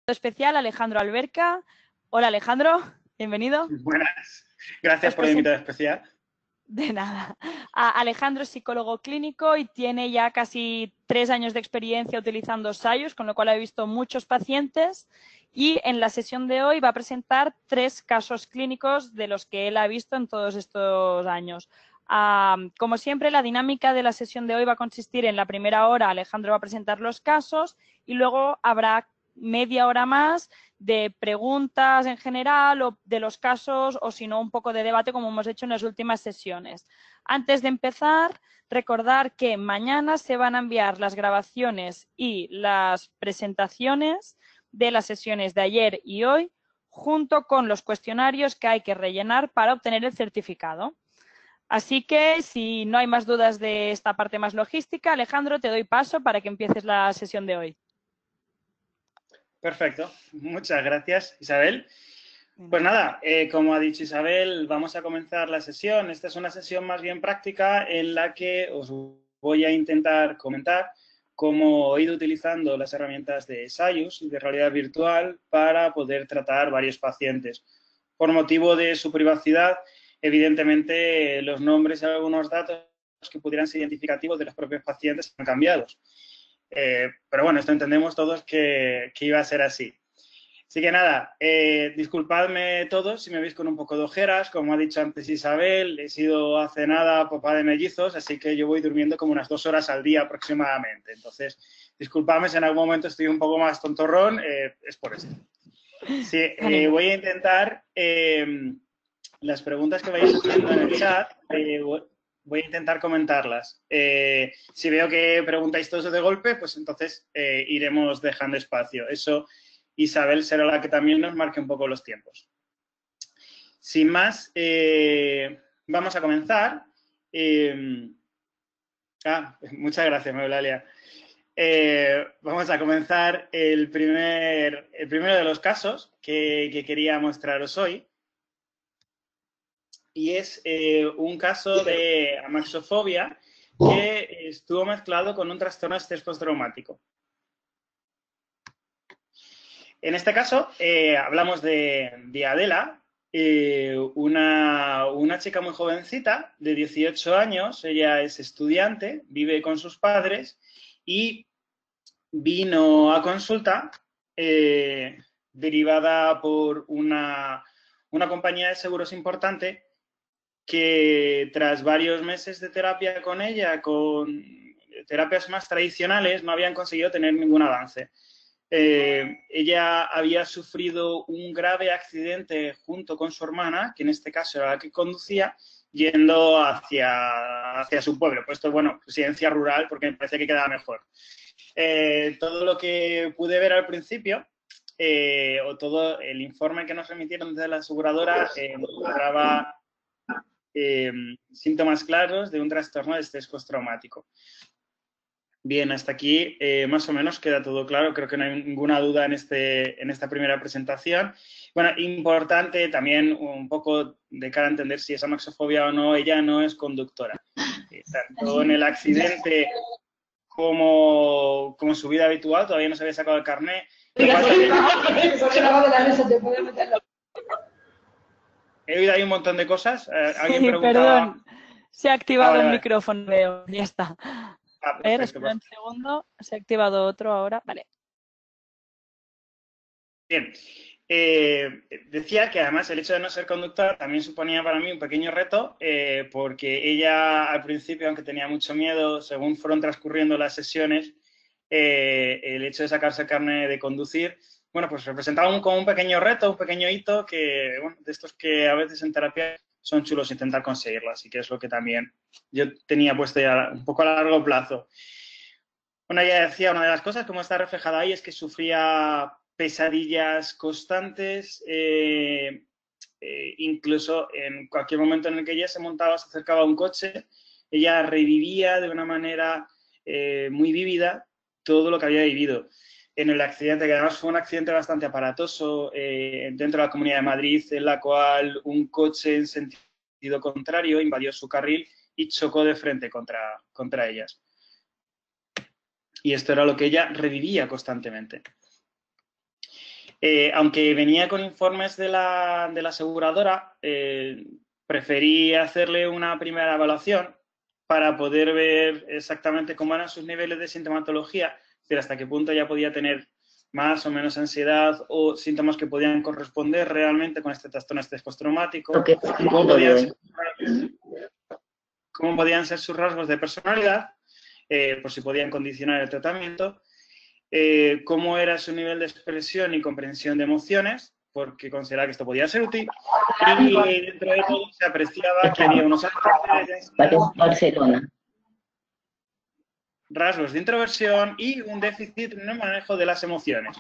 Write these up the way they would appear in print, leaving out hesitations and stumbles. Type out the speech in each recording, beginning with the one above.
Especial Alejandro Alberca. Hola Alejandro, bienvenido. Buenas, gracias por la invitación especial. De nada. Alejandro es psicólogo clínico y tiene ya casi 3 años de experiencia utilizando SAIUS, con lo cual ha visto muchos pacientes y en la sesión de hoy va a presentar 3 casos clínicos de los que él ha visto en todos estos años. Como siempre, la dinámica de la sesión de hoy va a consistir en la primera hora, Alejandro va a presentar los casos y luego habrá media hora más de preguntas en general o de los casos o si no un poco de debate como hemos hecho en las últimas sesiones. Antes de empezar, recordar que mañana se van a enviar las grabaciones y las presentaciones de las sesiones de ayer y hoy junto con los cuestionarios que hay que rellenar para obtener el certificado. Así que, si no hay más dudas de esta parte más logística, Alejandro, te doy paso para que empieces la sesión de hoy. Perfecto, muchas gracias, Isabel. Pues nada, como ha dicho Isabel, vamos a comenzar la sesión. Esta es una sesión más bien práctica en la que os voy a intentar comentar cómo he ido utilizando las herramientas de SAIUS y de realidad virtual para poder tratar varios pacientes. Por motivo de su privacidad, evidentemente los nombres y algunos datos que pudieran ser identificativos de los propios pacientes han cambiado. Pero bueno, esto entendemos todos que iba a ser así. Así que nada, disculpadme todos si me veis con un poco de ojeras. Como ha dicho antes Isabel, he sido hace nada papá de mellizos, así que yo voy durmiendo como unas 2 horas al día aproximadamente. Entonces, disculpadme si en algún momento estoy un poco más tontorrón, es por eso. Sí, voy a intentar, las preguntas que vais haciendo en el chat, voy a intentar comentarlas. Si veo que preguntáis todos de golpe, pues entonces iremos dejando espacio. Eso, Isabel será la que también nos marque un poco los tiempos. Sin más, vamos a comenzar. Muchas gracias, Eulalia. Vamos a comenzar el primero de los casos que quería mostraros hoy. Y es un caso de amaxofobia que estuvo mezclado con un trastorno de estrés postraumático. En este caso, hablamos de Adela, una chica muy jovencita, de 18 años. Ella es estudiante, vive con sus padres y vino a consulta derivada por una compañía de seguros importante que tras varios meses de terapia con ella, con terapias más tradicionales, no habían conseguido tener ningún avance. Ella había sufrido un grave accidente junto con su hermana, que en este caso era la que conducía, yendo hacia su pueblo. Puesto, bueno, residencia rural, porque me parece que quedaba mejor. Todo lo que pude ver al principio, o todo el informe que nos remitieron desde la aseguradora, mostraba síntomas claros de un trastorno de estrés postraumático. Bien, hasta aquí más o menos queda todo claro. Creo que no hay ninguna duda en esta primera presentación. Bueno, importante también un poco de cara a entender si es amaxofobia o no, ella no es conductora. Tanto en el accidente como su vida habitual, todavía no se había sacado el carnet. He oído ahí un montón de cosas. ¿Alguien preguntaba? Perdón, se ha activado vale, un vale. micrófono, veo, ya está. A ver, espera un segundo, se ha activado otro ahora, vale. Bien, decía que además el hecho de no ser conductora también suponía para mí un pequeño reto, porque ella al principio, aunque tenía mucho miedo, según fueron transcurriendo las sesiones, el hecho de sacarse el carnet de conducir, bueno, pues representaba como un pequeño reto, un pequeño hito que, bueno, de estos que a veces en terapia son chulos intentar conseguirlo, así que es lo que también yo tenía puesto ya un poco a largo plazo. Bueno, ella decía, una de las cosas, como está reflejada ahí, es que sufría pesadillas constantes, incluso en cualquier momento en el que ella se montaba, se acercaba a un coche, ella revivía de una manera muy vívida todo lo que había vivido en el accidente, que además fue un accidente bastante aparatoso dentro de la Comunidad de Madrid, en la cual un coche en sentido contrario invadió su carril y chocó de frente contra ellas. Y esto era lo que ella revivía constantemente. Aunque venía con informes de la aseguradora, preferí hacerle una primera evaluación para poder ver exactamente cómo eran sus niveles de sintomatología, es decir, hasta qué punto ya podía tener más o menos ansiedad o síntomas que podían corresponder realmente con este trastorno estrés postraumático, cómo podían ser sus rasgos de personalidad, por si podían condicionar el tratamiento, cómo era su nivel de expresión y comprensión de emociones, porque consideraba que esto podía ser útil, y dentro de todo se apreciaba que había unos Barcelona. rasgos de introversión y un déficit en el manejo de las emociones.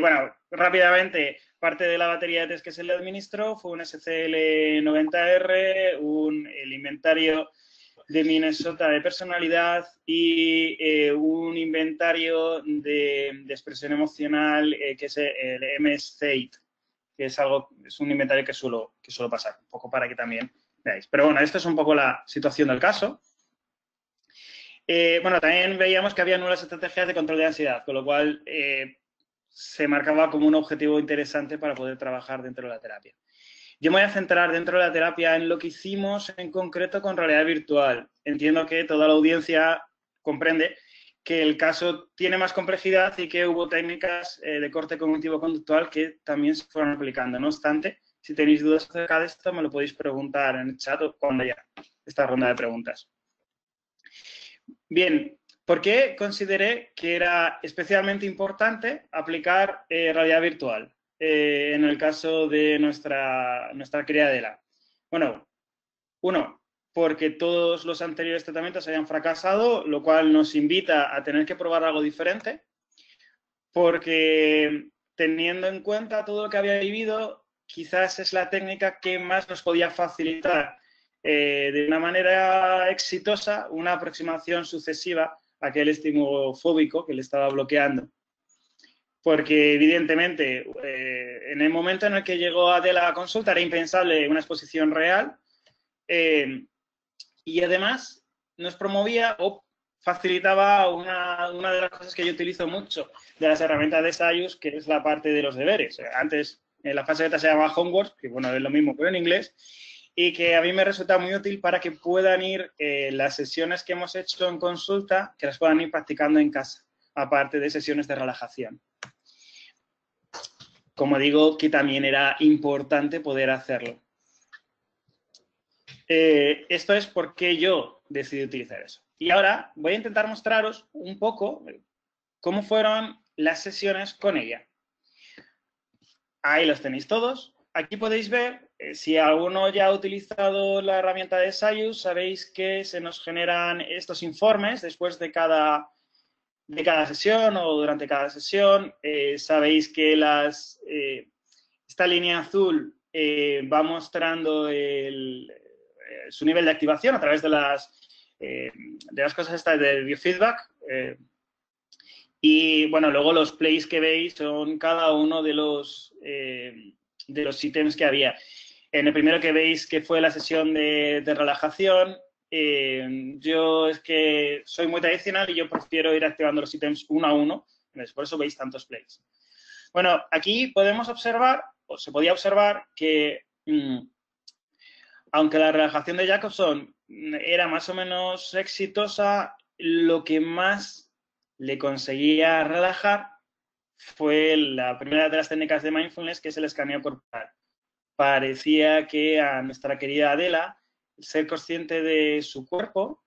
Bueno, rápidamente, parte de la batería de test que se le administró fue un SCL-90R, el inventario de Minnesota de personalidad y un inventario de expresión emocional que es el MS-8, que es un inventario que suelo pasar, un poco para que también veáis. Pero bueno, esta es un poco la situación del caso. Bueno, también veíamos que había nulas estrategias de control de ansiedad, con lo cual se marcaba como un objetivo interesante para poder trabajar dentro de la terapia. Yo me voy a centrar dentro de la terapia en lo que hicimos en concreto con realidad virtual. Entiendo que toda la audiencia comprende que el caso tiene más complejidad y que hubo técnicas de corte cognitivo-conductual que también se fueron aplicando. No obstante, si tenéis dudas acerca de esto, me lo podéis preguntar en el chat o cuando haya esta ronda de preguntas. Bien, ¿por qué consideré que era especialmente importante aplicar realidad virtual en el caso de nuestra querida Adela? Bueno, uno, porque todos los anteriores tratamientos habían fracasado, lo cual nos invita a tener que probar algo diferente, porque teniendo en cuenta todo lo que había vivido, quizás es la técnica que más nos podía facilitar de una manera exitosa una aproximación sucesiva a aquel estímulo fóbico que le estaba bloqueando. Porque, evidentemente, en el momento en el que llegó Adela a la consulta era impensable una exposición real y además nos promovía o facilitaba una de las cosas que yo utilizo mucho de las herramientas de Sayus, que es la parte de los deberes. Antes, en la fase beta se llama homework, que bueno, es lo mismo pero en inglés, y que a mí me resulta muy útil para que puedan ir las sesiones que hemos hecho en consulta, que las puedan ir practicando en casa, aparte de sesiones de relajación. Como digo, que también era importante poder hacerlo. Esto es porque yo decidí utilizar eso. Y ahora voy a intentar mostraros un poco cómo fueron las sesiones con ella. Ahí los tenéis todos. Aquí podéis ver, si alguno ya ha utilizado la herramienta de Sayus, sabéis que se nos generan estos informes después de cada sesión o durante cada sesión. Sabéis que esta línea azul va mostrando su nivel de activación a través de las cosas estas del biofeedback. Y bueno, luego los plays que veis son cada uno de los ítems que había. En el primero que veis, que fue la sesión de relajación, yo es que soy muy tradicional y yo prefiero ir activando los ítems uno a uno, por eso veis tantos plays. Bueno, aquí podemos observar, o se podía observar, que aunque la relajación de Jacobson era más o menos exitosa, lo que más le conseguía relajar fue la primera de las técnicas de mindfulness, que es el escaneo corporal. Parecía que a nuestra querida Adela, ser consciente de su cuerpo,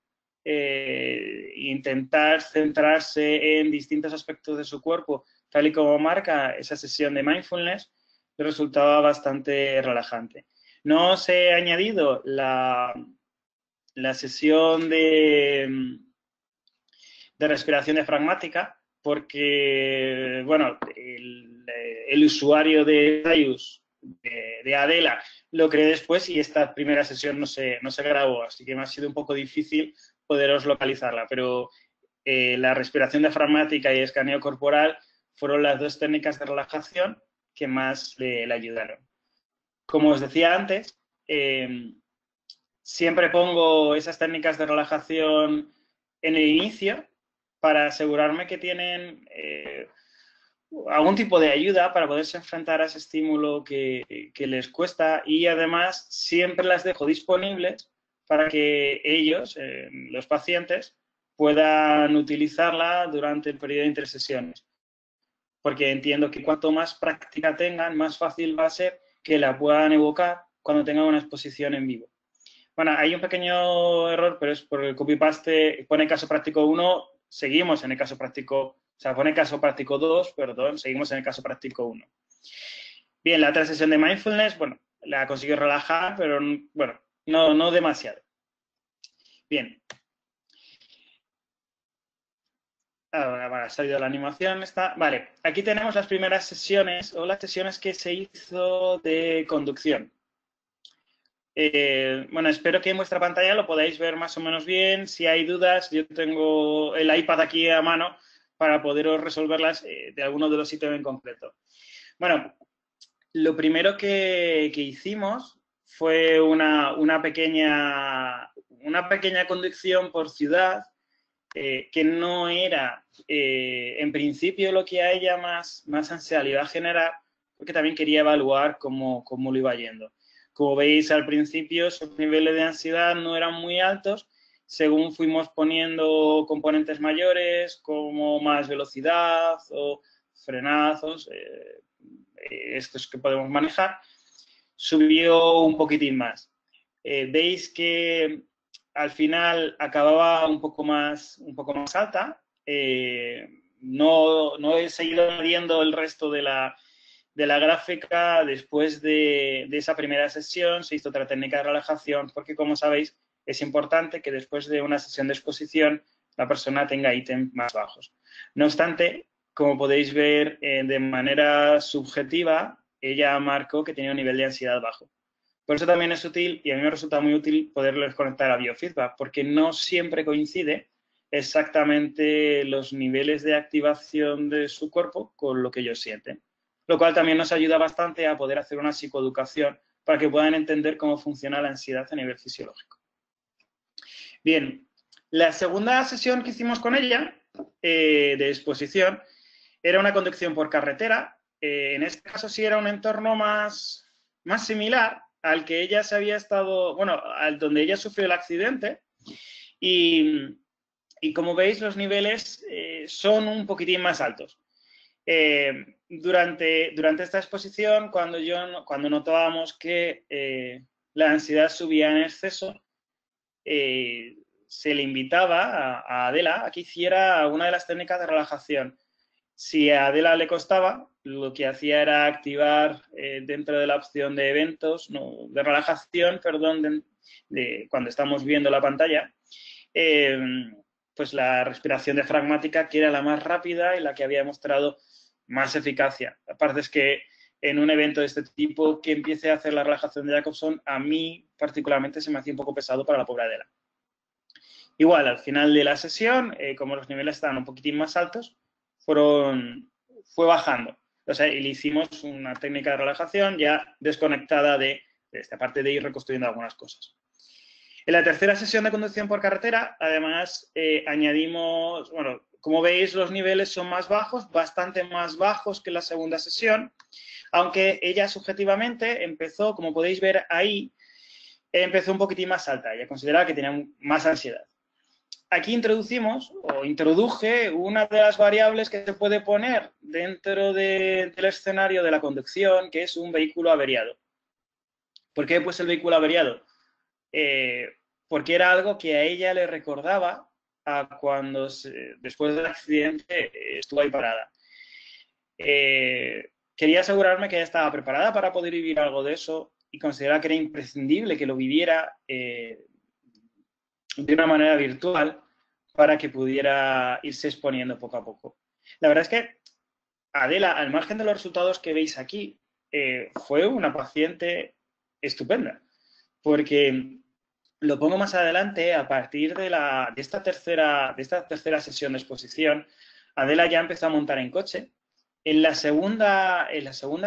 intentar centrarse en distintos aspectos de su cuerpo, tal y como marca esa sesión de mindfulness, le resultaba bastante relajante. No os he añadido la sesión de respiración diafragmática porque, bueno, el usuario de Sayus, de Adela, lo creé después y esta primera sesión no se grabó, así que me ha sido un poco difícil poderos localizarla, pero la respiración diafragmática y escaneo corporal fueron las dos técnicas de relajación que más le ayudaron. Como os decía antes, siempre pongo esas técnicas de relajación en el inicio para asegurarme que tienen algún tipo de ayuda para poderse enfrentar a ese estímulo que les cuesta, y además siempre las dejo disponibles para que ellos, los pacientes, puedan utilizarla durante el periodo de intersesiones. Porque entiendo que cuanto más práctica tengan, más fácil va a ser que la puedan evocar cuando tengan una exposición en vivo. Bueno, hay un pequeño error, pero es por el copy-paste, pone caso práctico 1, seguimos en el caso práctico, o sea, pone caso práctico 2, perdón, seguimos en el caso práctico 1. Bien, la otra sesión de mindfulness, bueno, la consiguió relajar, pero bueno, no demasiado. Bien. Ahora ha salido la animación. Vale, aquí tenemos las primeras sesiones o las sesiones que se hizo de conducción. Bueno, espero que en vuestra pantalla lo podáis ver más o menos bien. Si hay dudas, yo tengo el iPad aquí a mano para poderos resolverlas de alguno de los sitios en concreto. Bueno, lo primero que hicimos fue una pequeña conducción por ciudad, que no era, en principio, lo que a ella más ansiedad le iba a generar, porque también quería evaluar cómo lo iba yendo. Como veis, al principio sus niveles de ansiedad no eran muy altos. Según fuimos poniendo componentes mayores, como más velocidad o frenazos, estos que podemos manejar, subió un poquitín más. Veis que al final acababa un poco más alta. No he seguido añadiendo el resto de la gráfica. Después de esa primera sesión se hizo otra técnica de relajación, porque, como sabéis, es importante que después de una sesión de exposición la persona tenga ítems más bajos. No obstante, como podéis ver, de manera subjetiva, ella marcó que tenía un nivel de ansiedad bajo. Por eso también es útil, y a mí me resulta muy útil, poderles conectar a biofeedback, porque no siempre coincide exactamente los niveles de activación de su cuerpo con lo que ellos sienten. Lo cual también nos ayuda bastante a poder hacer una psicoeducación para que puedan entender cómo funciona la ansiedad a nivel fisiológico. Bien, la segunda sesión que hicimos con ella, de exposición, era una conducción por carretera. En este caso sí era un entorno más similar al que ella se había estado, bueno, al donde ella sufrió el accidente, y como veis los niveles son un poquitín más altos. Durante esta exposición, cuando notábamos que la ansiedad subía en exceso, se le invitaba a Adela a que hiciera una de las técnicas de relajación. Si a Adela le costaba, lo que hacía era activar dentro de la opción de eventos, de relajación, perdón, cuando estamos viendo la pantalla, pues la respiración diafragmática, que era la más rápida y la que había mostrado más eficacia. Aparte es que en un evento de este tipo, que empiece a hacer la relajación de Jacobson, a mí particularmente se me hacía un poco pesado para la pobre Adela. Igual, al final de la sesión, como los niveles estaban un poquitín más altos, fue bajando. O sea, y le hicimos una técnica de relajación ya desconectada de esta parte de ir reconstruyendo algunas cosas. En la tercera sesión de conducción por carretera, además, añadimos, bueno, como veis, los niveles son más bajos, bastante más bajos que la segunda sesión, aunque ella subjetivamente empezó, como podéis ver ahí, empezó un poquitín más alta. Ella consideraba que tenía más ansiedad. Aquí introduje una de las variables que se puede poner dentro del escenario de la conducción, que es un vehículo averiado. ¿Por qué pues el vehículo averiado? Porque era algo que a ella le recordaba a cuando después del accidente estuvo ahí parada. Quería asegurarme que ella estaba preparada para poder vivir algo de eso, y consideraba que era imprescindible que lo viviera de una manera virtual para que pudiera irse exponiendo poco a poco. La verdad es que Adela, al margen de los resultados que veis aquí, fue una paciente estupenda, porque lo pongo más adelante. A partir de esta tercera sesión de exposición, Adela ya empezó a montar en coche. En la segunda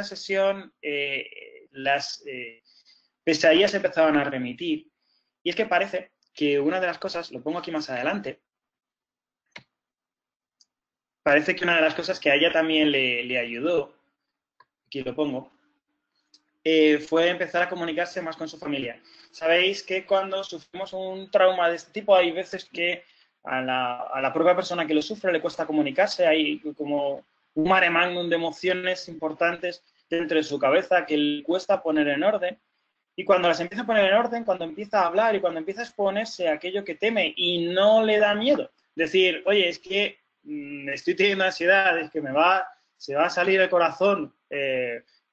sesión, las pesadillas empezaban a remitir, y es que parece que una de las cosas, lo pongo aquí más adelante, parece que una de las cosas que a ella también le ayudó, aquí lo pongo, fue empezar a comunicarse más con su familia. Sabéis que cuando sufrimos un trauma de este tipo, hay veces que a la propia persona que lo sufre le cuesta comunicarse, hay como un mare magnum de emociones importantes dentro de su cabeza que le cuesta poner en orden. Y cuando las empieza a poner en orden, cuando empieza a hablar y cuando empieza a exponerse a aquello que teme y no le da miedo, decir, oye, es que estoy teniendo ansiedad, es que se va a salir el corazón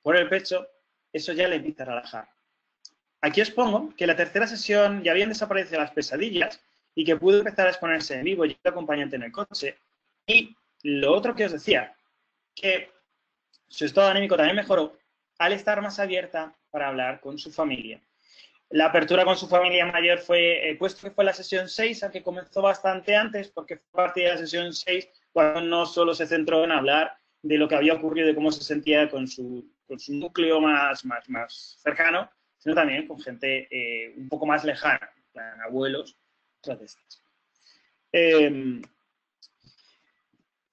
por el pecho, eso ya le empieza a relajar. Aquí os pongo que la tercera sesión ya habían desaparecido las pesadillas y que pudo empezar a exponerse en vivo y el acompañante en el coche. Y lo otro que os decía, que su estado anímico también mejoró al estar más abierta para hablar con su familia. La apertura con su familia mayor fue, puesto que fue la sesión 6, aunque comenzó bastante antes, porque fue parte de la sesión 6, cuando no solo se centró en hablar de lo que había ocurrido, de cómo se sentía con su núcleo más cercano, sino también con gente un poco más lejana, abuelos, otras de estas.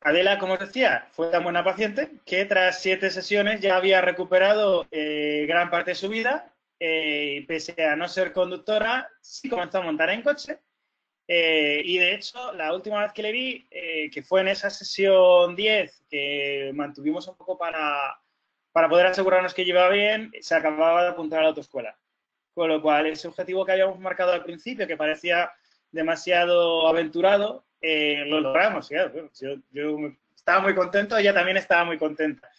Adela, como os decía, fue tan buena paciente que tras 7 sesiones ya había recuperado gran parte de su vida, pese a no ser conductora, sí comenzó a montar en coche. Y de hecho, la última vez que le vi, que fue en esa sesión 10, que mantuvimos un poco para poder asegurarnos que llevaba bien, se acababa de apuntar a la autoescuela. Con lo cual, ese objetivo que habíamos marcado al principio, que parecía demasiado aventurado, lo logramos. Claro. Yo estaba muy contento, ella también estaba muy contenta.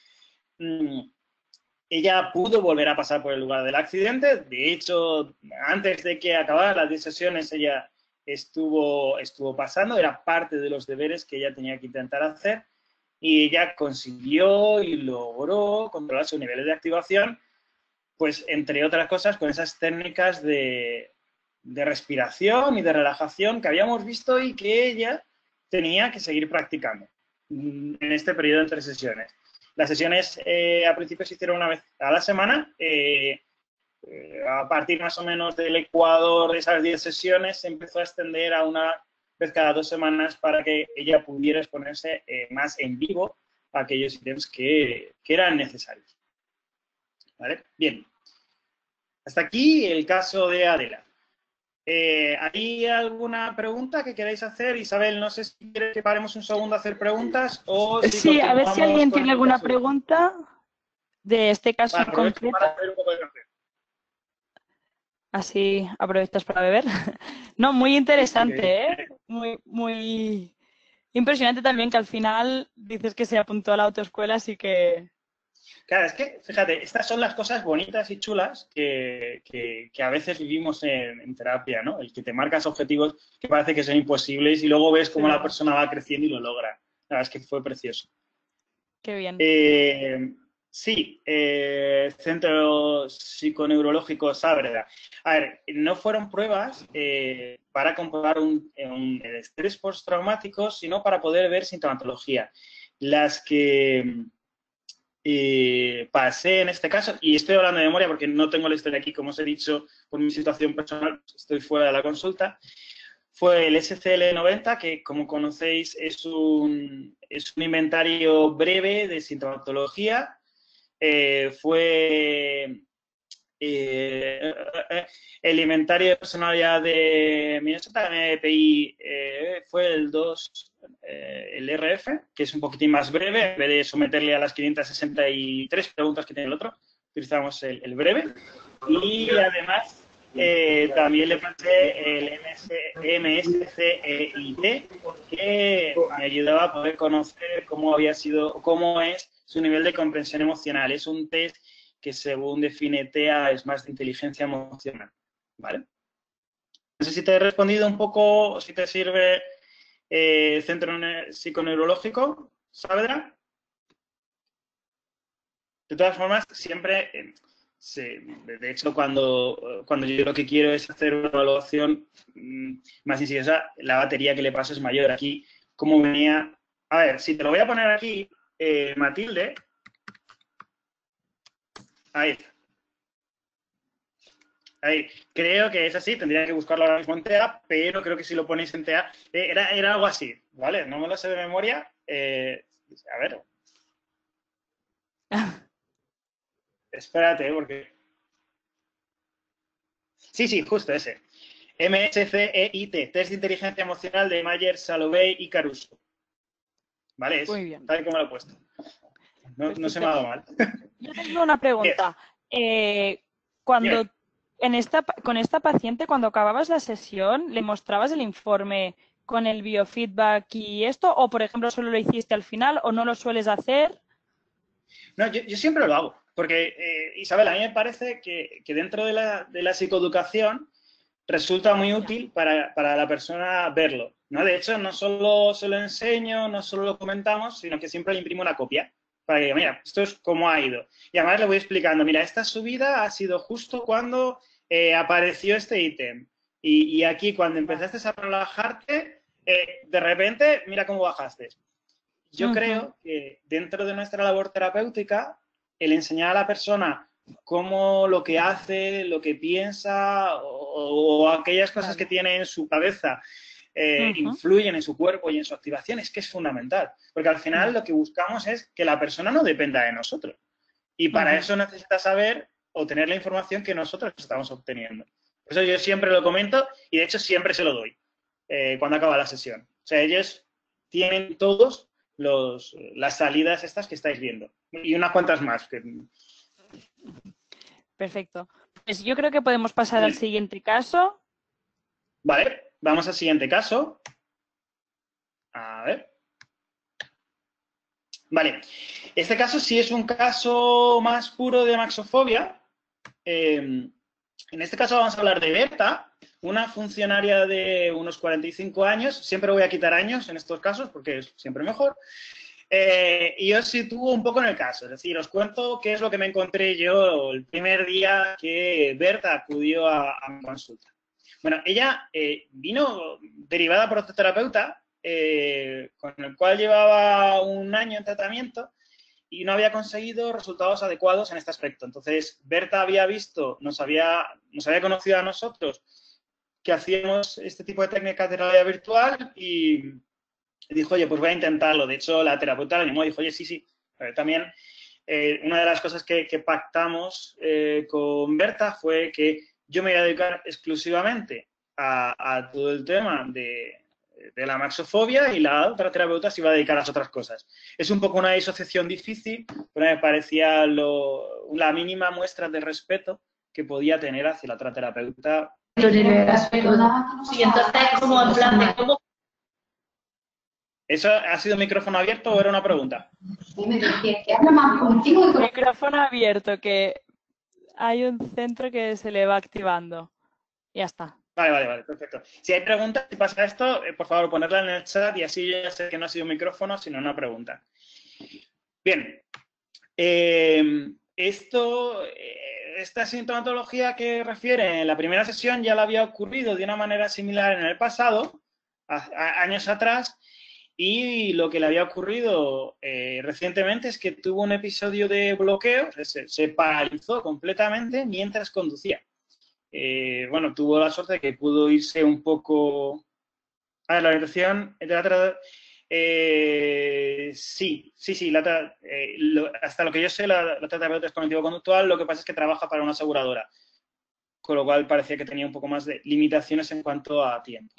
Ella pudo volver a pasar por el lugar del accidente. De hecho, antes de que acabaran las 10 sesiones, ella estuvo pasando. Era parte de los deberes que ella tenía que intentar hacer. Y ella consiguió y logró controlar sus niveles de activación, pues entre otras cosas con esas técnicas de respiración y de relajación que habíamos visto y que ella tenía que seguir practicando en este periodo entre sesiones. Las sesiones al principio se hicieron una vez a la semana. A partir más o menos del ecuador de esas 10 sesiones se empezó a extender a una vez cada 2 semanas para que ella pudiera exponerse más en vivo a aquellos ítems que eran necesarios. ¿Vale? Bien. Hasta aquí el caso de Adela. ¿Hay alguna pregunta que queráis hacer? Isabel, no sé si quieres que paremos un segundo a hacer preguntas o si Sí, a ver si alguien tiene alguna caso. pregunta de este caso en Aprovecho concreto. para hacer un poco de café. Así aprovechas para beber. No, muy interesante, Okay. ¿eh? Muy impresionante también que al final dices que se apuntó a la autoescuela, así que... Claro, es que, fíjate, estas son las cosas bonitas y chulas que a veces vivimos en terapia, ¿no? El que te marcas objetivos que parece que son imposibles y luego ves cómo la persona va creciendo y lo logra. La verdad es que fue precioso. Qué bien. Sí, Centro Psiconeurológico Saavedra. A ver, no fueron pruebas para comprobar el estrés postraumático, sino para poder ver sintomatología. Las que pasé en este caso, y estoy hablando de memoria porque no tengo la historia aquí, como os he dicho, por mi situación personal, estoy fuera de la consulta, fue el SCL-90, que como conocéis es un inventario breve de sintomatología. Fue el inventario de personalidad de Minnesota, MPI, fue el 2, el RF, que es un poquitín más breve. En vez de someterle a las 563 preguntas que tiene el otro, utilizamos el breve. Y además también le pasé el MSCEIT, que me ayudaba a poder conocer cómo había sido, cómo es su nivel de comprensión emocional. Es un test que según define TEA es más de inteligencia emocional, ¿vale? No sé si te he respondido un poco, si te sirve centro psiconeurológico, Saavedra. De todas formas, siempre, de hecho, cuando yo lo que quiero es hacer una evaluación más insidiosa, la batería que le paso es mayor. Aquí, como venía... A ver, si te lo voy a poner aquí, Matilde, ahí está. Ahí. Creo que es así, tendría que buscarlo ahora mismo en TEA, pero creo que si lo ponéis en TEA, era algo así, ¿vale? No me lo sé de memoria, A ver. Espérate, porque... Sí, justo ese. MSCEIT, Test de Inteligencia Emocional de Mayer, Salovey y Caruso. ¿Vale? Es Muy bien. tal como lo he puesto. No se me ha dado mal. Yo tengo una pregunta. Bien. Con esta paciente, cuando acababas la sesión, ¿le mostrabas el informe con el biofeedback y esto? ¿O, por ejemplo, solo lo hiciste al final o no lo sueles hacer? No, yo siempre lo hago, porque, Isabel, a mí me parece que dentro de la psicoeducación resulta muy útil para la persona verlo, ¿no? De hecho, no solo se lo enseño, no solo lo comentamos, sino que siempre le imprimo una copia para que diga, mira, esto es cómo ha ido. Y además le voy explicando, mira, esta subida ha sido justo cuando apareció este ítem. Y aquí, cuando empezaste a relajarte, de repente, mira cómo bajaste. Yo creo que dentro de nuestra labor terapéutica, el enseñar a la persona cómo lo que hace, lo que piensa o aquellas cosas que tiene en su cabeza influyen en su cuerpo y en su activación es que es fundamental. Porque al final lo que buscamos es que la persona no dependa de nosotros. Y para eso necesita saber o tener la información que nosotros estamos obteniendo. Por eso yo siempre lo comento y de hecho siempre se lo doy cuando acaba la sesión. O sea, ellos tienen todos las salidas estas que estáis viendo. Y unas cuantas más. Perfecto. Pues yo creo que podemos pasar al siguiente caso. Vale, vamos al siguiente caso. A ver. Vale, este caso sí es un caso más puro de maxofobia. En este caso vamos a hablar de Berta, una funcionaria de unos 45 años. Siempre voy a quitar años en estos casos porque es siempre mejor. Y os sitúo un poco en el caso, es decir, os cuento qué es lo que me encontré yo el primer día que Berta acudió a mi consulta. Bueno, ella vino derivada por otro terapeuta con el cual llevaba un año en tratamiento y no había conseguido resultados adecuados en este aspecto. Entonces, Berta había visto, nos había conocido a nosotros que hacíamos este tipo de técnicas de realidad virtual y dijo, oye, pues voy a intentarlo. De hecho, la terapeuta le animó y dijo, oye, sí. También una de las cosas que pactamos con Berta fue que yo me iba a dedicar exclusivamente a todo el tema de la maxofobia y la otra terapeuta se iba a dedicar a las otras cosas. Es un poco una disociación difícil, pero me parecía la mínima muestra de respeto que podía tener hacia la otra terapeuta. Y entonces, como en plan de cómo... ¿Eso ha sido micrófono abierto o era una pregunta? Micrófono abierto, que hay un centro que se le va activando. Ya está. Vale, perfecto. Si hay preguntas, si pasa esto, por favor, ponerla en el chat y así yo ya sé que no ha sido un micrófono, sino una pregunta. Bien. Esta sintomatología que refiere en la primera sesión ya la había ocurrido de una manera similar en el pasado, años atrás, y lo que le había ocurrido recientemente es que tuvo un episodio de bloqueo, se paralizó completamente mientras conducía. Bueno, tuvo la suerte de que pudo irse un poco... A ver, la orientación sí, hasta lo que yo sé, la terapeuta es cognitivo-conductual, lo que pasa es que trabaja para una aseguradora, con lo cual parecía que tenía un poco más de limitaciones en cuanto a tiempo.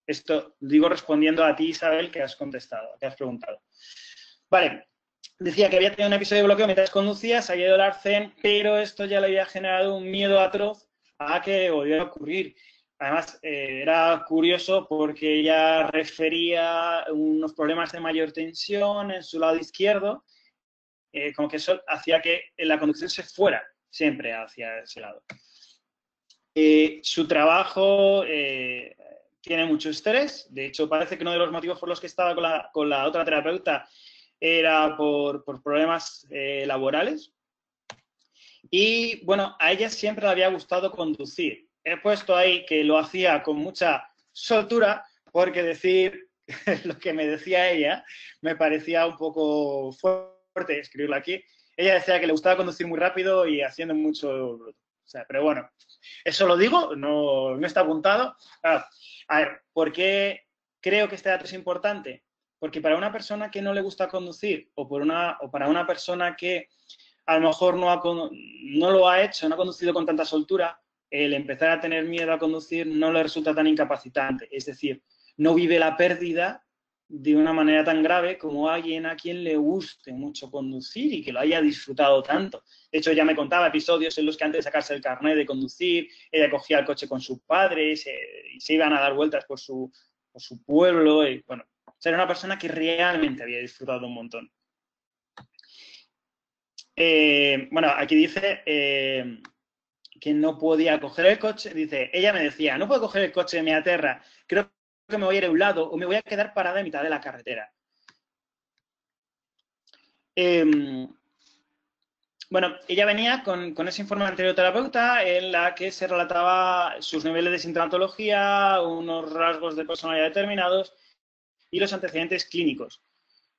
Esto digo respondiendo a ti, Isabel, que has contestado, que has preguntado. Vale, decía que había tenido un episodio de bloqueo mientras conducía, se había ido al arcén, pero esto ya le había generado un miedo atroz a que volviera a ocurrir. Además, era curioso porque ella refería unos problemas de mayor tensión en su lado izquierdo, como que eso hacía que la conducción se fuera siempre hacia ese lado. Su trabajo tiene mucho estrés. De hecho, parece que uno de los motivos por los que estaba con la otra terapeuta era por problemas laborales. Y, bueno, a ella siempre le había gustado conducir. He puesto ahí que lo hacía con mucha soltura porque decir lo que me decía ella me parecía un poco fuerte escribirlo aquí. Ella decía que le gustaba conducir muy rápido y haciendo mucho bruto. O sea, pero bueno, eso lo digo, no está apuntado. A ver, ¿por qué creo que este dato es importante? porque para una persona que no le gusta conducir o para una persona que a lo mejor no lo ha hecho, no ha conducido con tanta soltura, el empezar a tener miedo a conducir no le resulta tan incapacitante. Es decir, no vive la pérdida de una manera tan grave como alguien a quien le guste mucho conducir y que lo haya disfrutado tanto. De hecho, ya me contaba episodios en los que antes de sacarse el carnet de conducir, ella cogía el coche con sus padres y se iban a dar vueltas por su pueblo. Y, bueno, era una persona que realmente había disfrutado un montón. Bueno, aquí dice que no podía coger el coche. Dice, ella me decía, no puedo coger el coche, me aterra. Creo que me voy a ir a un lado o me voy a quedar parada en mitad de la carretera. Bueno, ella venía con ese informe de anterioterapeuta en la que se relataba sus niveles de sintomatología, unos rasgos de personalidad determinados y los antecedentes clínicos.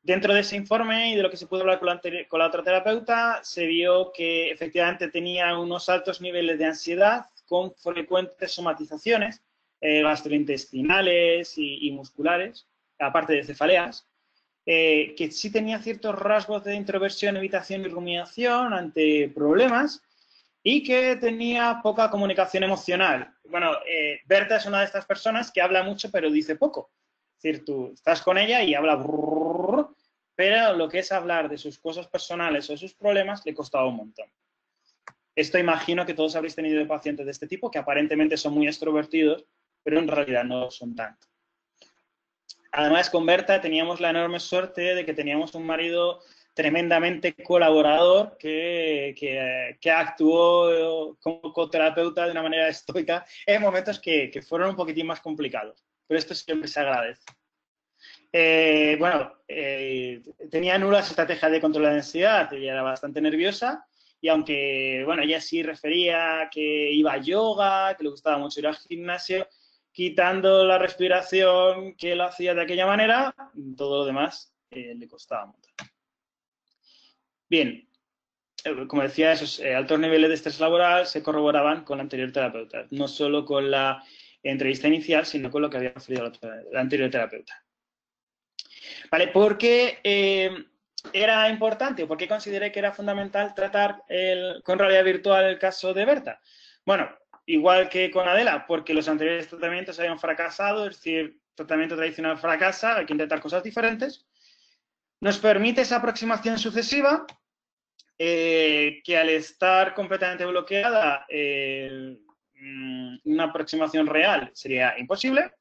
Dentro de ese informe y de lo que se pudo hablar con la otra terapeuta, se vio que efectivamente tenía unos altos niveles de ansiedad con frecuentes somatizaciones gastrointestinales y musculares, aparte de cefaleas, que sí tenía ciertos rasgos de introversión, evitación y rumiación ante problemas y que tenía poca comunicación emocional. Bueno, Berta es una de estas personas que habla mucho pero dice poco. Es decir, tú estás con ella y habla, pero lo que es hablar de sus cosas personales o sus problemas le costaba un montón. Esto imagino que todos habréis tenido pacientes de este tipo que aparentemente son muy extrovertidos, pero en realidad no lo son tanto. Además, con Berta teníamos la enorme suerte de que teníamos un marido tremendamente colaborador que actuó como coterapeuta de una manera estoica en momentos que fueron un poquitín más complicados. Pero esto siempre se agradece. Tenía nulas estrategias de control de la ansiedad, ella era bastante nerviosa y aunque, bueno, ella sí refería que iba a yoga, que le gustaba mucho ir al gimnasio, quitando la respiración que lo hacía de aquella manera, todo lo demás le costaba mucho. Bien, como decía, esos altos niveles de estrés laboral se corroboraban con la anterior terapeuta, no solo con la entrevista inicial, sino con lo que había referido la anterior terapeuta. ¿Vale? ¿Por qué era importante o por qué consideré que era fundamental tratar con realidad virtual el caso de Berta? Bueno, igual que con Adela, porque los anteriores tratamientos habían fracasado, es decir, tratamiento tradicional fracasa, hay que intentar cosas diferentes. Nos permite esa aproximación sucesiva, que al estar completamente bloqueada, una aproximación real sería imposible.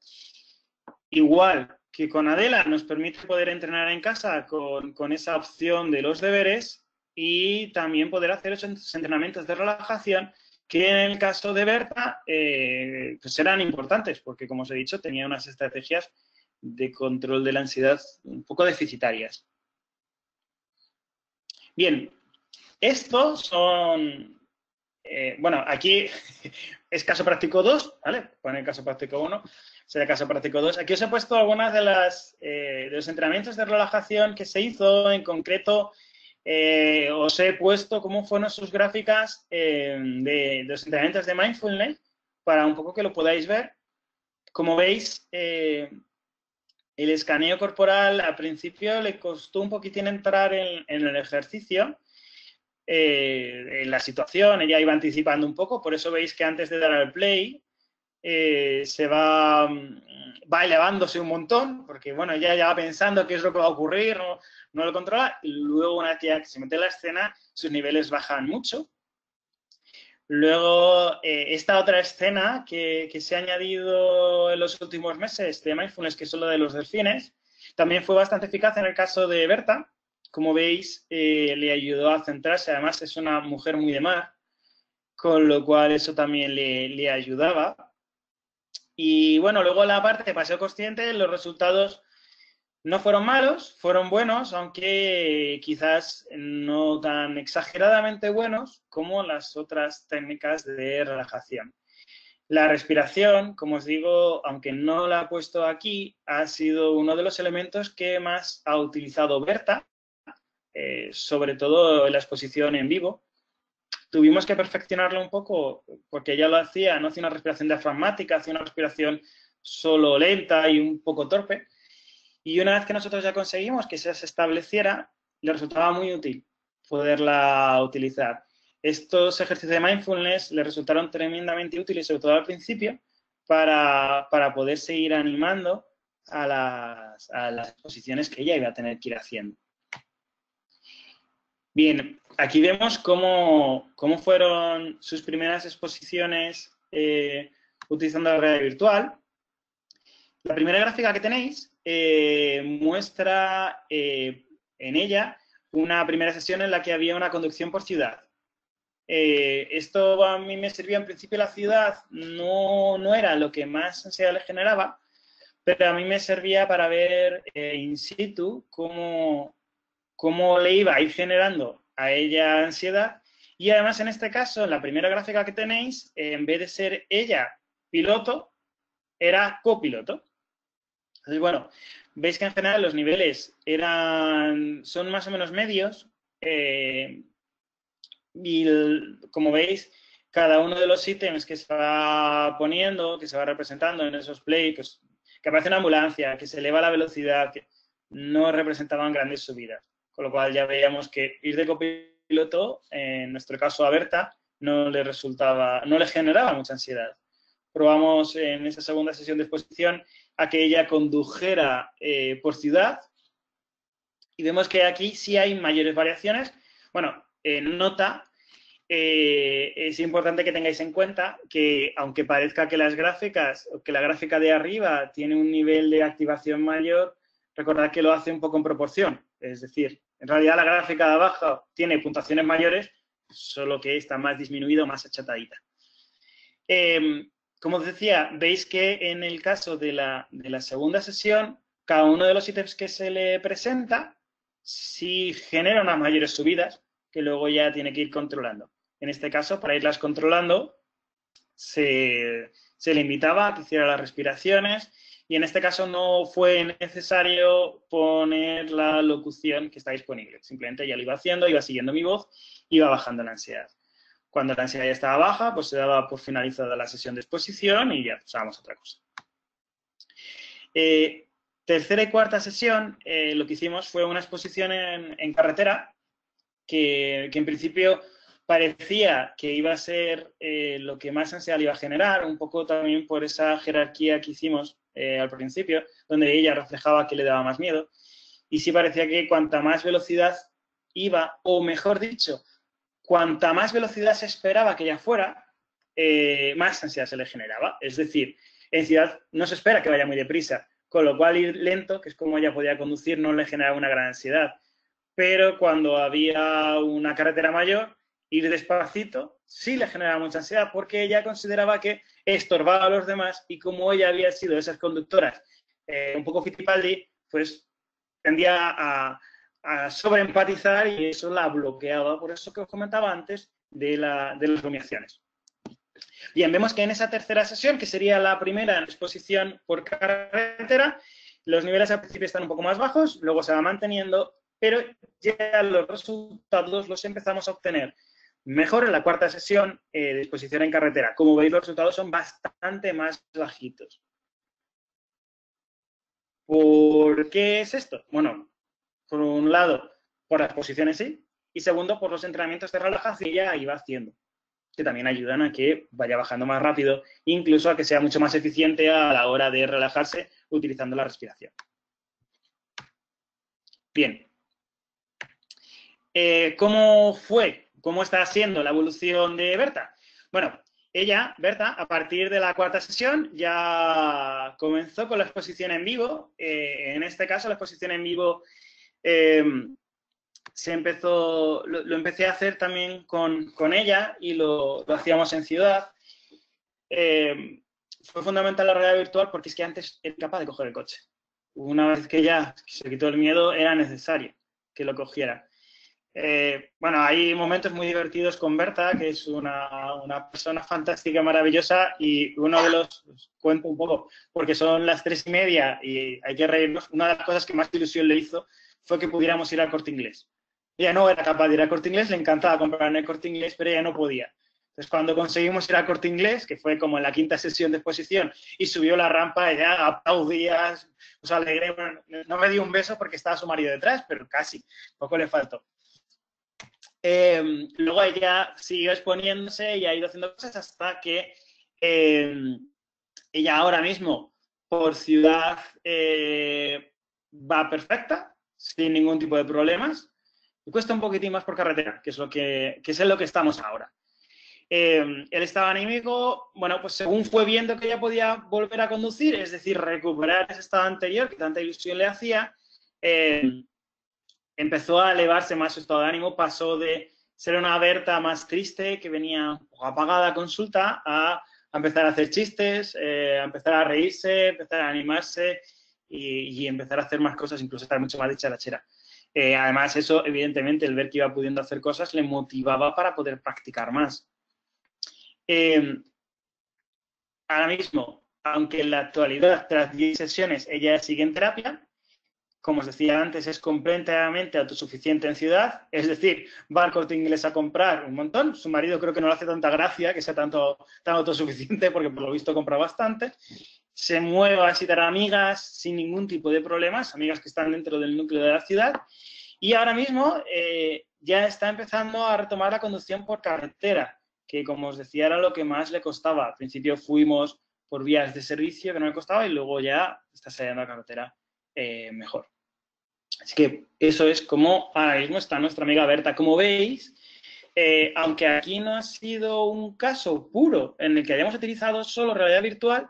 Igual que con Adela nos permite poder entrenar en casa con esa opción de los deberes y también poder hacer esos entrenamientos de relajación que en el caso de Berta pues eran importantes porque, como os he dicho, tenía unas estrategias de control de la ansiedad un poco deficitarias. Bien, estos son... bueno, aquí es caso práctico 2, ¿vale? Pone el caso práctico 1, será caso práctico 2. Aquí os he puesto algunas de los entrenamientos de relajación que se hizo. En concreto, os he puesto cómo fueron sus gráficas de los entrenamientos de mindfulness para un poco que lo podáis ver. Como veis, el escaneo corporal al principio le costó un poquitín entrar en el ejercicio. En la situación, ella iba anticipando un poco, por eso veis que antes de dar al play se va elevándose un montón, porque bueno, ella ya va pensando qué es lo que va a ocurrir, no lo controla, y luego una vez que se mete en la escena, sus niveles bajan mucho. Luego, esta otra escena que se ha añadido en los últimos meses de mindfulness, que es lo de los delfines, también fue bastante eficaz en el caso de Berta. Como veis, le ayudó a centrarse. Además, es una mujer muy de mar, con lo cual eso también le ayudaba. Y bueno, luego la parte de paseo consciente, los resultados no fueron malos, fueron buenos, aunque quizás no tan exageradamente buenos como las otras técnicas de relajación. La respiración, como os digo, aunque no la he puesto aquí, ha sido uno de los elementos que más ha utilizado Berta, sobre todo en la exposición en vivo. Tuvimos que perfeccionarlo un poco porque ella lo hacía, no hacía una respiración diafragmática, hacía una respiración solo lenta y un poco torpe. Y una vez que nosotros ya conseguimos que esa se estableciera, le resultaba muy útil poderla utilizar. Estos ejercicios de mindfulness le resultaron tremendamente útiles, sobre todo al principio, para poder seguir animando a las exposiciones que ella iba a tener que ir haciendo. Bien, aquí vemos cómo fueron sus primeras exposiciones utilizando la realidad virtual. La primera gráfica que tenéis muestra en ella una primera sesión en la que había una conducción por ciudad. Esto a mí me servía, en principio la ciudad no era lo que más ansiedad le generaba, pero a mí me servía para ver in situ cómo le iba a ir generando a ella ansiedad. Y además, en este caso, en la primera gráfica que tenéis, en vez de ser ella piloto, era copiloto. Entonces, bueno, veis que en general los niveles son más o menos medios. Y como veis, cada uno de los ítems que se va poniendo, que se va representando en esos play, pues que aparece una ambulancia, que se eleva la velocidad, que no representaban grandes subidas. Con lo cual ya veíamos que ir de copiloto, en nuestro caso a Berta, no le generaba mucha ansiedad. Probamos en esa segunda sesión de exposición a que ella condujera por ciudad y vemos que aquí sí hay mayores variaciones. Bueno, nota, es importante que tengáis en cuenta que aunque parezca que las gráficas, que la gráfica de arriba tiene un nivel de activación mayor, recordad que lo hace un poco en proporción. Es decir, en realidad la gráfica de abajo tiene puntuaciones mayores, solo que está más disminuido, más achatadita. Como os decía, veis que en el caso de la segunda sesión, cada uno de los ítems que se le presenta sí genera unas mayores subidas que luego ya tiene que ir controlando. En este caso, para irlas controlando, se le invitaba a que hiciera las respiraciones y en este caso no fue necesario poner la locución que está disponible. Simplemente ya lo iba haciendo, iba siguiendo mi voz, iba bajando la ansiedad. Cuando la ansiedad ya estaba baja, pues se daba por finalizada la sesión de exposición y ya pasábamos a otra cosa. Tercera y cuarta sesión, lo que hicimos fue una exposición en carretera que en principio parecía que iba a ser lo que más ansiedad le iba a generar, un poco también por esa jerarquía que hicimos al principio, donde ella reflejaba que le daba más miedo. Y sí parecía que cuanta más velocidad iba, o mejor dicho, cuanta más velocidad se esperaba que ella fuera, más ansiedad se le generaba. Es decir, en ciudad no se espera que vaya muy deprisa, con lo cual ir lento, que es como ella podía conducir, no le generaba una gran ansiedad. Pero cuando había una carretera mayor, ir despacito sí le generaba mucha ansiedad porque ella consideraba que estorbaba a los demás y como ella había sido de esas conductoras un poco fitipaldi, pues tendía a sobreempatizar y eso la bloqueaba. Por eso que os comentaba antes de las rumiaciones. Bien, vemos que en esa tercera sesión, que sería la primera en exposición por carretera, los niveles al principio están un poco más bajos, luego se va manteniendo, pero ya los resultados los empezamos a obtener mejor en la cuarta sesión de exposición en carretera. Como veis, los resultados son bastante más bajitos. ¿Por qué es esto? Bueno, por un lado, por la exposición en sí, y segundo, por los entrenamientos de relajación que ella iba haciendo, que también ayudan a que vaya bajando más rápido, incluso a que sea mucho más eficiente a la hora de relajarse utilizando la respiración. Bien. ¿Cómo fue? ¿Cómo está siendo la evolución de Berta? Bueno, Berta, a partir de la cuarta sesión ya comenzó con la exposición en vivo. En este caso, la exposición en vivo lo empecé a hacer también con ella y lo hacíamos en ciudad. Fue fundamental la realidad virtual porque es que antes era capaz de coger el coche. Una vez que ya se quitó el miedo, era necesario que lo cogiera. Bueno, hay momentos muy divertidos con Berta, que es una persona fantástica, maravillosa, y uno de los, os cuento un poco, porque son las 3:30 y hay que reírnos, una de las cosas que más ilusión le hizo fue que pudiéramos ir al Corte Inglés. Ella no era capaz de ir al Corte Inglés, le encantaba comprar en el Corte Inglés, pero ella no podía. Entonces, cuando conseguimos ir al Corte Inglés, que fue como en la quinta sesión de exposición, y subió la rampa, ella aplaudía, os alegré. Bueno, no me dio un beso porque estaba su marido detrás, pero casi, poco le faltó. Luego ella siguió exponiéndose y ha ido haciendo cosas hasta que ella ahora mismo, por ciudad, va perfecta, sin ningún tipo de problemas. Y cuesta un poquitín más por carretera, que es en lo que estamos ahora. Él estaba anímico, bueno, pues según fue viendo que ya podía volver a conducir, es decir, recuperar ese estado anterior que tanta ilusión le hacía, empezó a elevarse más su estado de ánimo, pasó de ser una Berta más triste, que venía apagada a consulta, a empezar a hacer chistes, a empezar a reírse, empezar a animarse y empezar a hacer más cosas, incluso estar mucho más dicharachera. Además, eso, evidentemente, el ver que iba pudiendo hacer cosas le motivaba para poder practicar más. Ahora mismo, aunque en la actualidad, tras 10 sesiones, ella sigue en terapia, como os decía antes, es completamente autosuficiente en ciudad, es decir, va al Corte Inglés a comprar un montón. Su marido creo que no le hace tanta gracia que sea tan autosuficiente, porque por lo visto compra bastante. Se mueve a visitar a amigas sin ningún tipo de problemas, amigas que están dentro del núcleo de la ciudad. Y ahora mismo ya está empezando a retomar la conducción por carretera, que como os decía era lo que más le costaba. Al principio fuimos por vías de servicio que no le costaba y luego ya está saliendo a carretera mejor. Así que eso es como ahora mismo está nuestra amiga Berta. Como veis, aunque aquí no ha sido un caso puro en el que hayamos utilizado solo realidad virtual,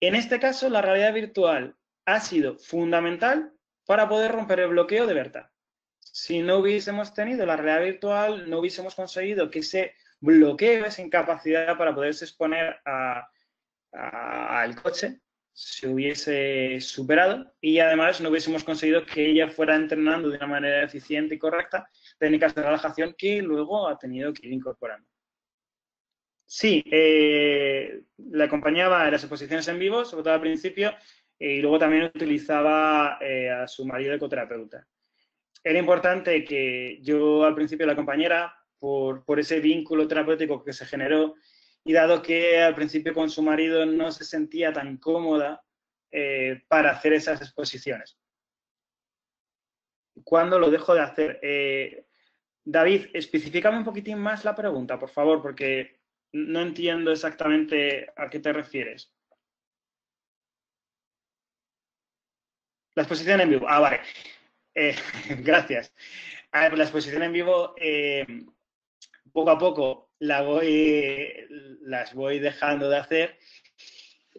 en este caso la realidad virtual ha sido fundamental para poder romper el bloqueo de Berta. Si no hubiésemos tenido la realidad virtual, no hubiésemos conseguido que ese bloqueo, esa incapacidad para poderse exponer al coche, se hubiese superado y además no hubiésemos conseguido que ella fuera entrenando de una manera eficiente y correcta técnicas de relajación que luego ha tenido que ir incorporando. Sí, la acompañaba en las exposiciones en vivo, sobre todo al principio, y luego también utilizaba a su marido ecoterapeuta. Era importante que yo al principio la acompañara por ese vínculo terapéutico que se generó y dado que al principio con su marido no se sentía tan cómoda para hacer esas exposiciones. ¿Cuándo lo dejo de hacer? David, específicame un poquitín más la pregunta, por favor, porque no entiendo exactamente a qué te refieres. La exposición en vivo. Ah, vale. Gracias. A ver, la exposición en vivo, poco a poco las voy dejando de hacer.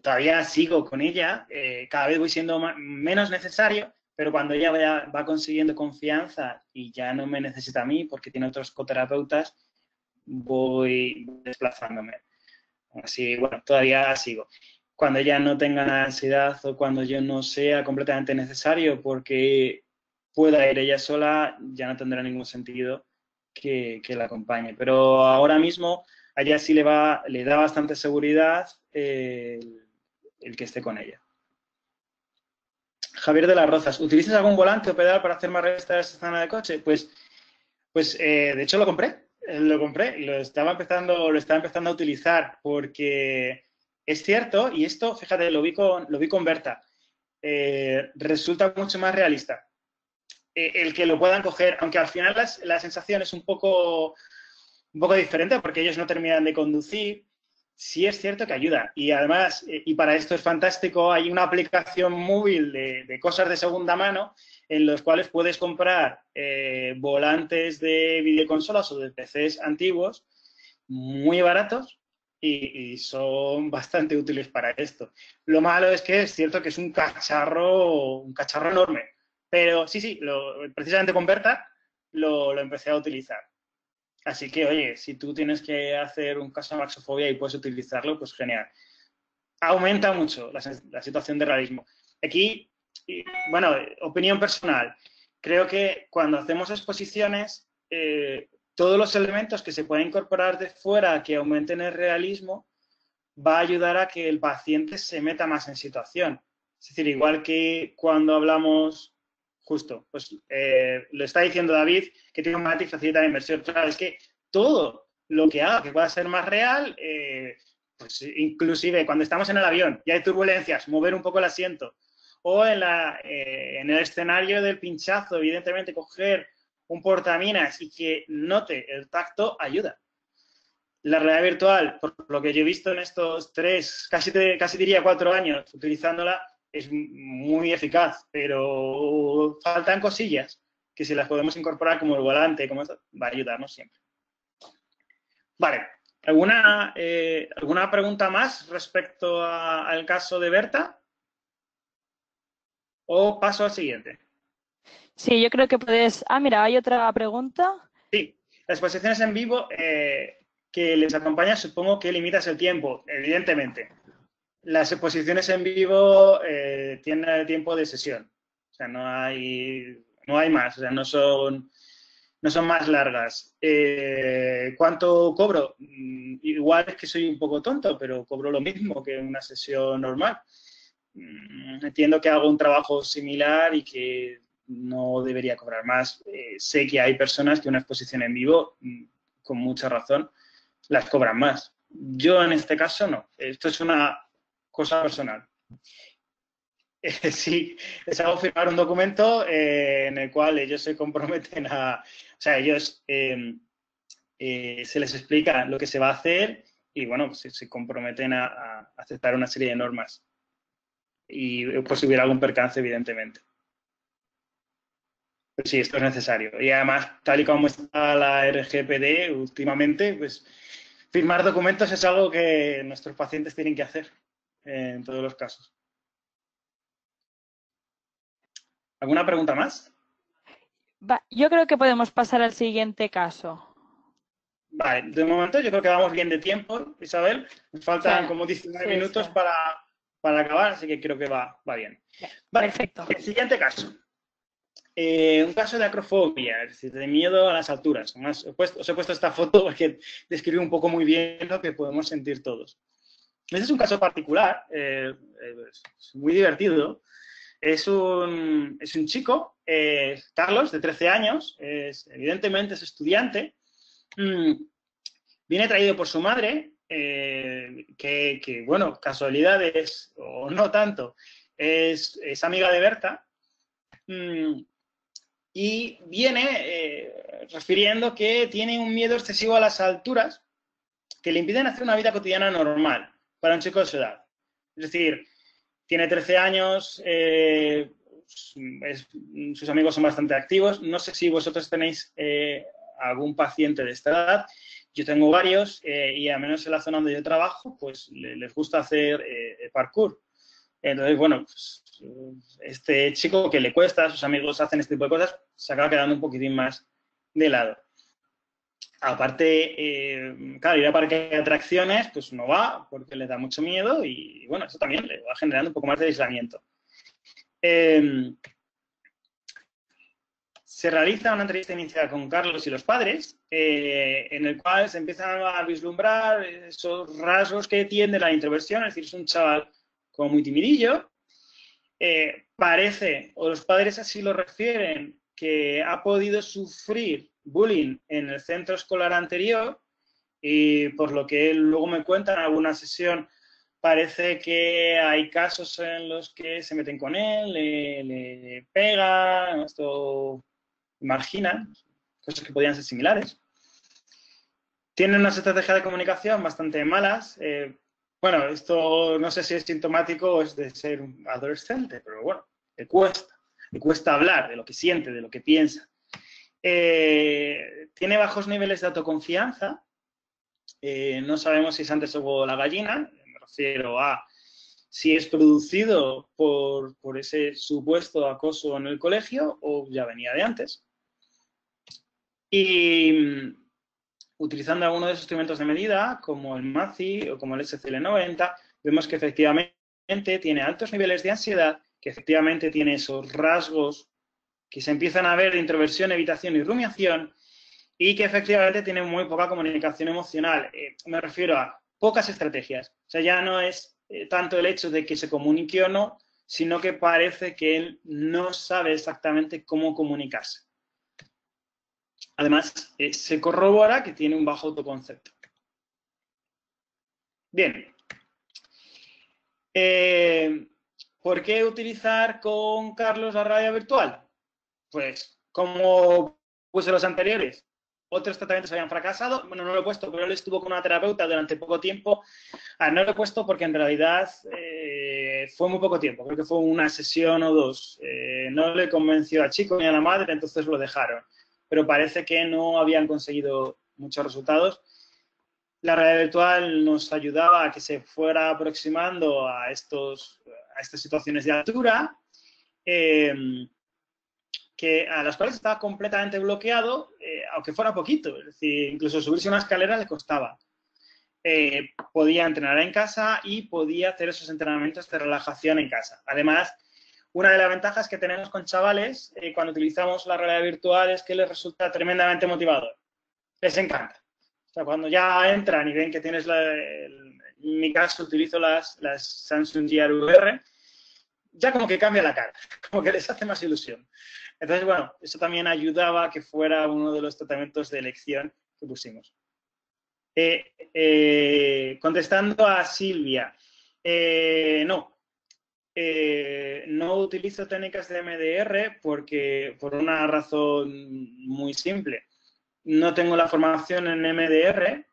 Todavía sigo con ella, cada vez voy siendo menos necesario, pero cuando ella va consiguiendo confianza y ya no me necesita a mí porque tiene otros coterapeutas, voy desplazándome. Así, bueno, todavía sigo. Cuando ella no tenga ansiedad o cuando yo no sea completamente necesario porque pueda ir ella sola, ya no tendrá ningún sentido que la acompañe. Pero ahora mismo a ella sí le da bastante seguridad el que esté con ella. Javier de las Rozas, ¿utilizas algún volante o pedal para hacer más realista esta zona de coche? Pues de hecho lo compré y lo estaba empezando a utilizar porque es cierto, y esto, fíjate, lo vi con Berta, resulta mucho más realista. El que lo puedan coger, aunque al final la sensación es un poco diferente porque ellos no terminan de conducir, sí es cierto que ayuda. Y además, y para esto es fantástico, hay una aplicación móvil de cosas de segunda mano en los cuales puedes comprar volantes de videoconsolas o de PCs antiguos muy baratos y son bastante útiles para esto. Lo malo es que es cierto que es un cacharro enorme. Pero sí, precisamente con Berta lo empecé a utilizar. Así que, oye, si tú tienes que hacer un caso de maxofobia y puedes utilizarlo, pues genial. Aumenta mucho la situación de realismo. Aquí, bueno, opinión personal. Creo que cuando hacemos exposiciones, todos los elementos que se pueden incorporar de fuera que aumenten el realismo va a ayudar a que el paciente se meta más en situación. Es decir, igual que cuando hablamos... Justo, pues lo está diciendo David, que tiene un matiz facilita la inversión. Claro, es que todo lo que haga que pueda ser más real, pues inclusive cuando estamos en el avión y hay turbulencias, mover un poco el asiento, o en el escenario del pinchazo, evidentemente coger un portaminas y que note el tacto ayuda. La realidad virtual, por lo que yo he visto en estos casi diría 4 años utilizándola, es muy eficaz, pero faltan cosillas que si las podemos incorporar como el volante, como esto, va a ayudarnos siempre. Vale, ¿alguna pregunta más respecto al caso de Berta? ¿O paso al siguiente? Sí, yo creo que puedes... Ah, mira, hay otra pregunta. Sí, las exposiciones en vivo que les acompaña, supongo que limitas el tiempo, evidentemente. Las exposiciones en vivo tienen tiempo de sesión, o sea, no hay más, o sea, no son más largas. ¿Cuánto cobro? Igual es que soy un poco tonto, pero cobro lo mismo que una sesión normal. Entiendo que hago un trabajo similar y que no debería cobrar más. Sé que hay personas que una exposición en vivo, con mucha razón, las cobran más. Yo en este caso no. Esto es una cosa personal. Sí, les hago firmar un documento en el cual ellos se comprometen o sea, ellos se les explica lo que se va a hacer y, bueno, pues se comprometen a aceptar una serie de normas y pues si hubiera algún percance, evidentemente. Pero sí, esto es necesario. Y además, tal y como está la RGPD últimamente, pues firmar documentos es algo que nuestros pacientes tienen que hacer en todos los casos. ¿Alguna pregunta más? Yo creo que podemos pasar al siguiente caso. Vale, de momento yo creo que vamos bien de tiempo, Isabel. Nos faltan como 19 minutos sí. para acabar, así que creo que va bien. Vale, Perfecto. el siguiente caso. Un caso de acrofobia, es decir, de miedo a las alturas. Además, os he puesto esta foto porque describe un poco muy bien lo que podemos sentir todos. Este es un caso particular, es muy divertido. Es un chico, Carlos, de 13 años, evidentemente es estudiante. Viene traído por su madre, que, bueno, casualidades o no tanto, es amiga de Berta. Y viene refiriendo que tiene un miedo excesivo a las alturas que le impiden hacer una vida cotidiana normal para un chico de su edad. Es decir, tiene 13 años, sus amigos son bastante activos. No sé si vosotros tenéis algún paciente de esta edad. Yo tengo varios y al menos en la zona donde yo trabajo, pues les gusta hacer parkour. Entonces, bueno, pues, este chico que le cuesta, sus amigos hacen este tipo de cosas, se acaba quedando un poquitín más de lado. Aparte, claro, ir a parque de atracciones, pues no va porque le da mucho miedo y, bueno, eso también le va generando un poco más de aislamiento. Se realiza una entrevista inicial con Carlos y los padres, en el cual se empiezan a vislumbrar esos rasgos que tiende la introversión, es decir, es un chaval como muy timidillo. Parece, o los padres así lo refieren, que ha podido sufrir bullying en el centro escolar anterior y por lo que él luego me cuenta en alguna sesión, parece que hay casos en los que se meten con él, le pegan, esto marginan, cosas que podían ser similares. Tienen unas estrategias de comunicación bastante malas. Bueno, esto no sé si es sintomático o es de ser un adolescente, pero bueno, le cuesta hablar de lo que siente, de lo que piensa. Tiene bajos niveles de autoconfianza. No sabemos si es antes o huevo la gallina, me refiero a si es producido por ese supuesto acoso en el colegio o ya venía de antes. Y utilizando algunos de esos instrumentos de medida, como el MACI o como el SCL-90, vemos que efectivamente tiene altos niveles de ansiedad, que efectivamente tiene esos rasgos que se empiezan a ver de introversión, evitación y rumiación, y que efectivamente tiene muy poca comunicación emocional. Me refiero a pocas estrategias. O sea, ya no es tanto el hecho de que se comunique o no, sino que parece que él no sabe exactamente cómo comunicarse. Además, se corrobora que tiene un bajo autoconcepto. Bien. ¿Por qué utilizar con Carlos la realidad virtual? Pues, como puse los anteriores, otros tratamientos habían fracasado. Bueno, no lo he puesto, pero él estuvo con una terapeuta durante poco tiempo. No lo he puesto porque en realidad fue muy poco tiempo. Creo que fue una sesión o dos. No le convenció al chico ni a la madre, entonces lo dejaron. Pero parece que no habían conseguido muchos resultados. La realidad virtual nos ayudaba a que se fuera aproximando a estas situaciones de altura, a las cuales estaba completamente bloqueado, aunque fuera poquito. Es decir, incluso subirse una escalera le costaba. Podía entrenar en casa y podía hacer esos entrenamientos de relajación en casa. Además, una de las ventajas que tenemos con chavales cuando utilizamos la realidad virtual es que les resulta tremendamente motivador. Les encanta. O sea, cuando ya entran y ven que tienes, en mi caso utilizo las Samsung Gear VR, ya como que cambia la cara, como que les hace más ilusión. Entonces, bueno, eso también ayudaba a que fuera uno de los tratamientos de elección que pusimos. Contestando a Silvia, no. No utilizo técnicas de MDR por una razón muy simple. No tengo la formación en MDR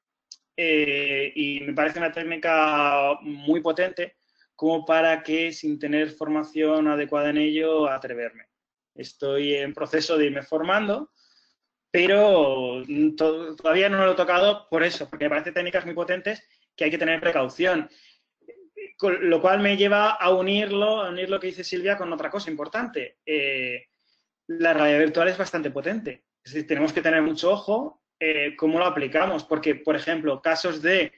y me parece una técnica muy potente como para que, sin tener formación adecuada en ello, atreverme. Estoy en proceso de irme formando, pero todavía no lo he tocado por eso, porque me parecen técnicas muy potentes que hay que tener precaución. Lo cual me lleva a unir lo que dice Silvia con otra cosa importante. La realidad virtual es bastante potente. Es decir, tenemos que tener mucho ojo cómo lo aplicamos, porque, por ejemplo, casos de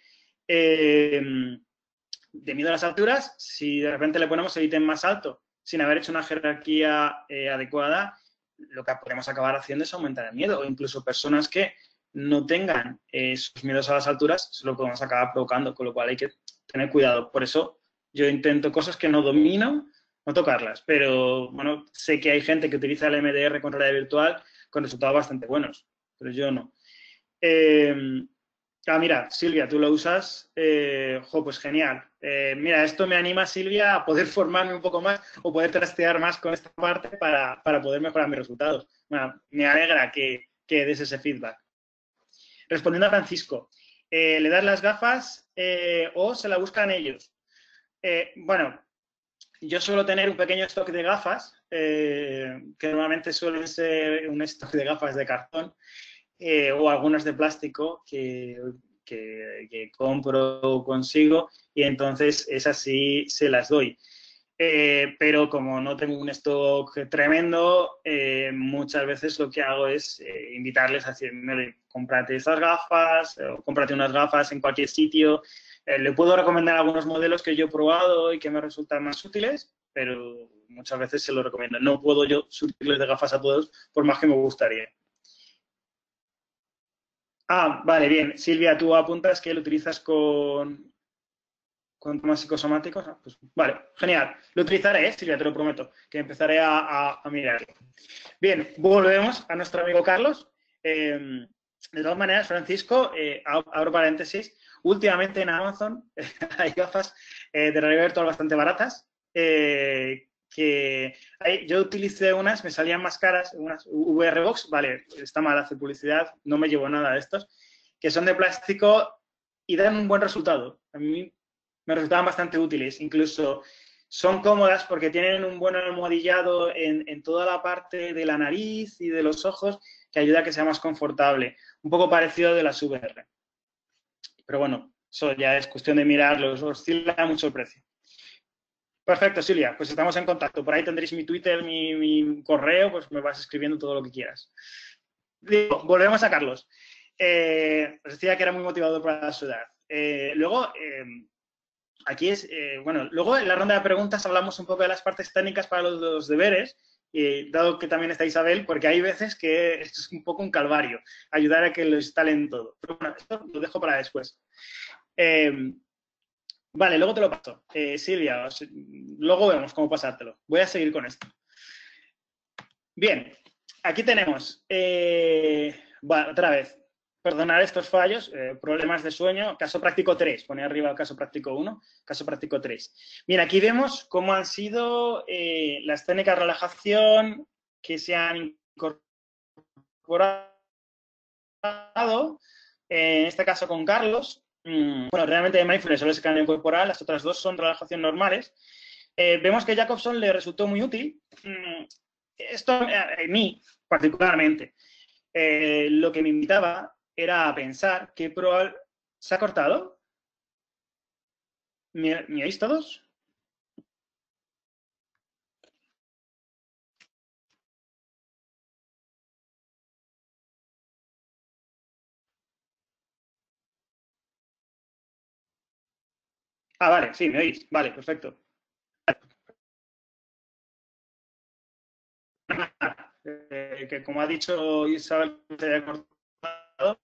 miedo a las alturas, si de repente le ponemos el ítem más alto sin haber hecho una jerarquía adecuada, lo que podemos acabar haciendo es aumentar el miedo. O incluso personas que no tengan sus miedos a las alturas, se lo podemos acabar provocando, con lo cual hay que tener cuidado. Por eso yo intento cosas que no domino, no tocarlas. Pero, bueno, sé que hay gente que utiliza el MDR con realidad virtual con resultados bastante buenos, pero yo no. Mira, Silvia, tú lo usas, pues genial. Mira, esto me anima, Silvia, a poder formarme un poco más o poder trastear más con esta parte para poder mejorar mis resultados. Bueno, me alegra que des ese feedback. Respondiendo a Francisco, ¿le das las gafas o se la buscan ellos? Bueno, yo suelo tener un pequeño stock de gafas, que normalmente suelen ser un stock de gafas de cartón, o algunas de plástico que compro o consigo, y entonces esas sí se las doy. Pero como no tengo un stock tremendo, muchas veces lo que hago es invitarles a decirme, cómprate esas gafas, o cómprate unas gafas en cualquier sitio. Le puedo recomendar algunos modelos que yo he probado y que me resultan más útiles, pero muchas veces se los recomiendo. No puedo yo surtirles de gafas a todos, por más que me gustaría. Vale, bien. Silvia, tú apuntas que lo utilizas con temas psicosomáticos. Pues, vale, genial. Lo utilizaré, Silvia, te lo prometo, que empezaré a mirar. Bien, volvemos a nuestro amigo Carlos. De todas maneras, Francisco, abro paréntesis, últimamente en Amazon hay gafas de realidad virtual bastante baratas, yo utilicé unas, me salían más caras, unas VR-Box, vale, está mal hacer publicidad, no me llevo nada de estos, que son de plástico y dan un buen resultado. A mí me resultaban bastante útiles, incluso son cómodas porque tienen un buen almohadillado en toda la parte de la nariz y de los ojos, que ayuda a que sea más confortable, un poco parecido de las VR. Pero bueno, eso ya es cuestión de mirarlos, oscila mucho el precio. Perfecto, Silvia, pues estamos en contacto. Por ahí tendréis mi Twitter, mi correo, pues me vas escribiendo todo lo que quieras. Digo, volvemos a Carlos. Os decía que era muy motivado para la ciudad. Luego, aquí es, luego en la ronda de preguntas hablamos un poco de las partes técnicas para los deberes, dado que también está Isabel, porque hay veces que esto es un poco un calvario, ayudar a que lo instalen todo. Pero bueno, esto lo dejo para después. Vale, luego te lo paso. Silvia, luego vemos cómo pasártelo. Voy a seguir con esto. Bien, aquí tenemos Bueno, otra vez, perdonar estos fallos, problemas de sueño, caso práctico 3, pone arriba el caso práctico 1, caso práctico 3. Bien, aquí vemos cómo han sido las técnicas de relajación que se han incorporado, en este caso con Carlos. Bueno, realmente de mindfulness solo es escaneo corporal, las otras dos son relajación normales. Vemos que Jacobson le resultó muy útil. Esto a mí, particularmente, lo que me invitaba era a pensar que probable... ¿Se ha cortado? ¿Me oís todos? Ah, vale, sí, me oís. Vale, perfecto. Que como ha dicho Isabel, se haya cortado.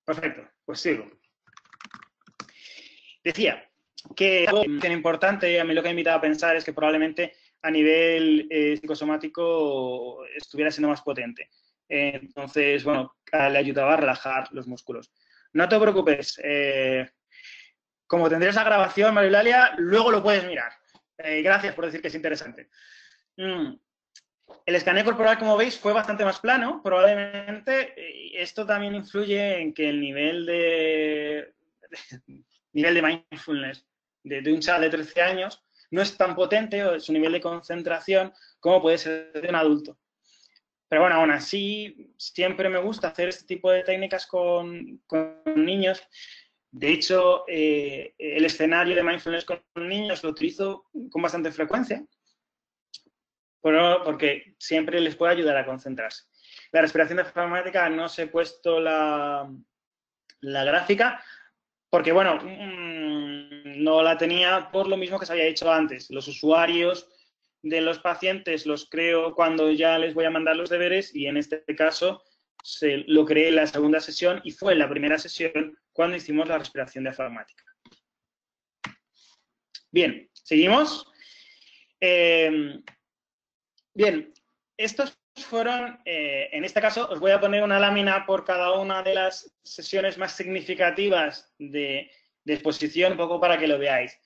Perfecto, pues sigo. Decía que algo tan importante, a mí lo que me invitaba a pensar es que probablemente a nivel psicosomático estuviera siendo más potente. Entonces, bueno, le ayudaba a relajar los músculos. No te preocupes, como tendrías la grabación, María Eulalia, luego lo puedes mirar. Gracias por decir que es interesante. El escaneo corporal, como veis, fue bastante más plano. Probablemente esto también influye en que el nivel de mindfulness de un chaval de 13 años no es tan potente, o su nivel de concentración, como puede ser de un adulto. Pero bueno, aún así, siempre me gusta hacer este tipo de técnicas con niños. De hecho, el escenario de mindfulness con niños lo utilizo con bastante frecuencia, porque siempre les puede ayudar a concentrarse. La respiración diafragmática no os he puesto la gráfica, porque, bueno, no la tenía por lo mismo que os había dicho antes. Los usuarios de los pacientes los creo cuando ya les voy a mandar los deberes y en este caso lo creé en la segunda sesión y fue en la primera sesión cuando hicimos la respiración diafragmática. Bien, ¿seguimos? Bien, estos fueron, en este caso, os voy a poner una lámina por cada una de las sesiones más significativas de exposición, un poco para que lo veáis.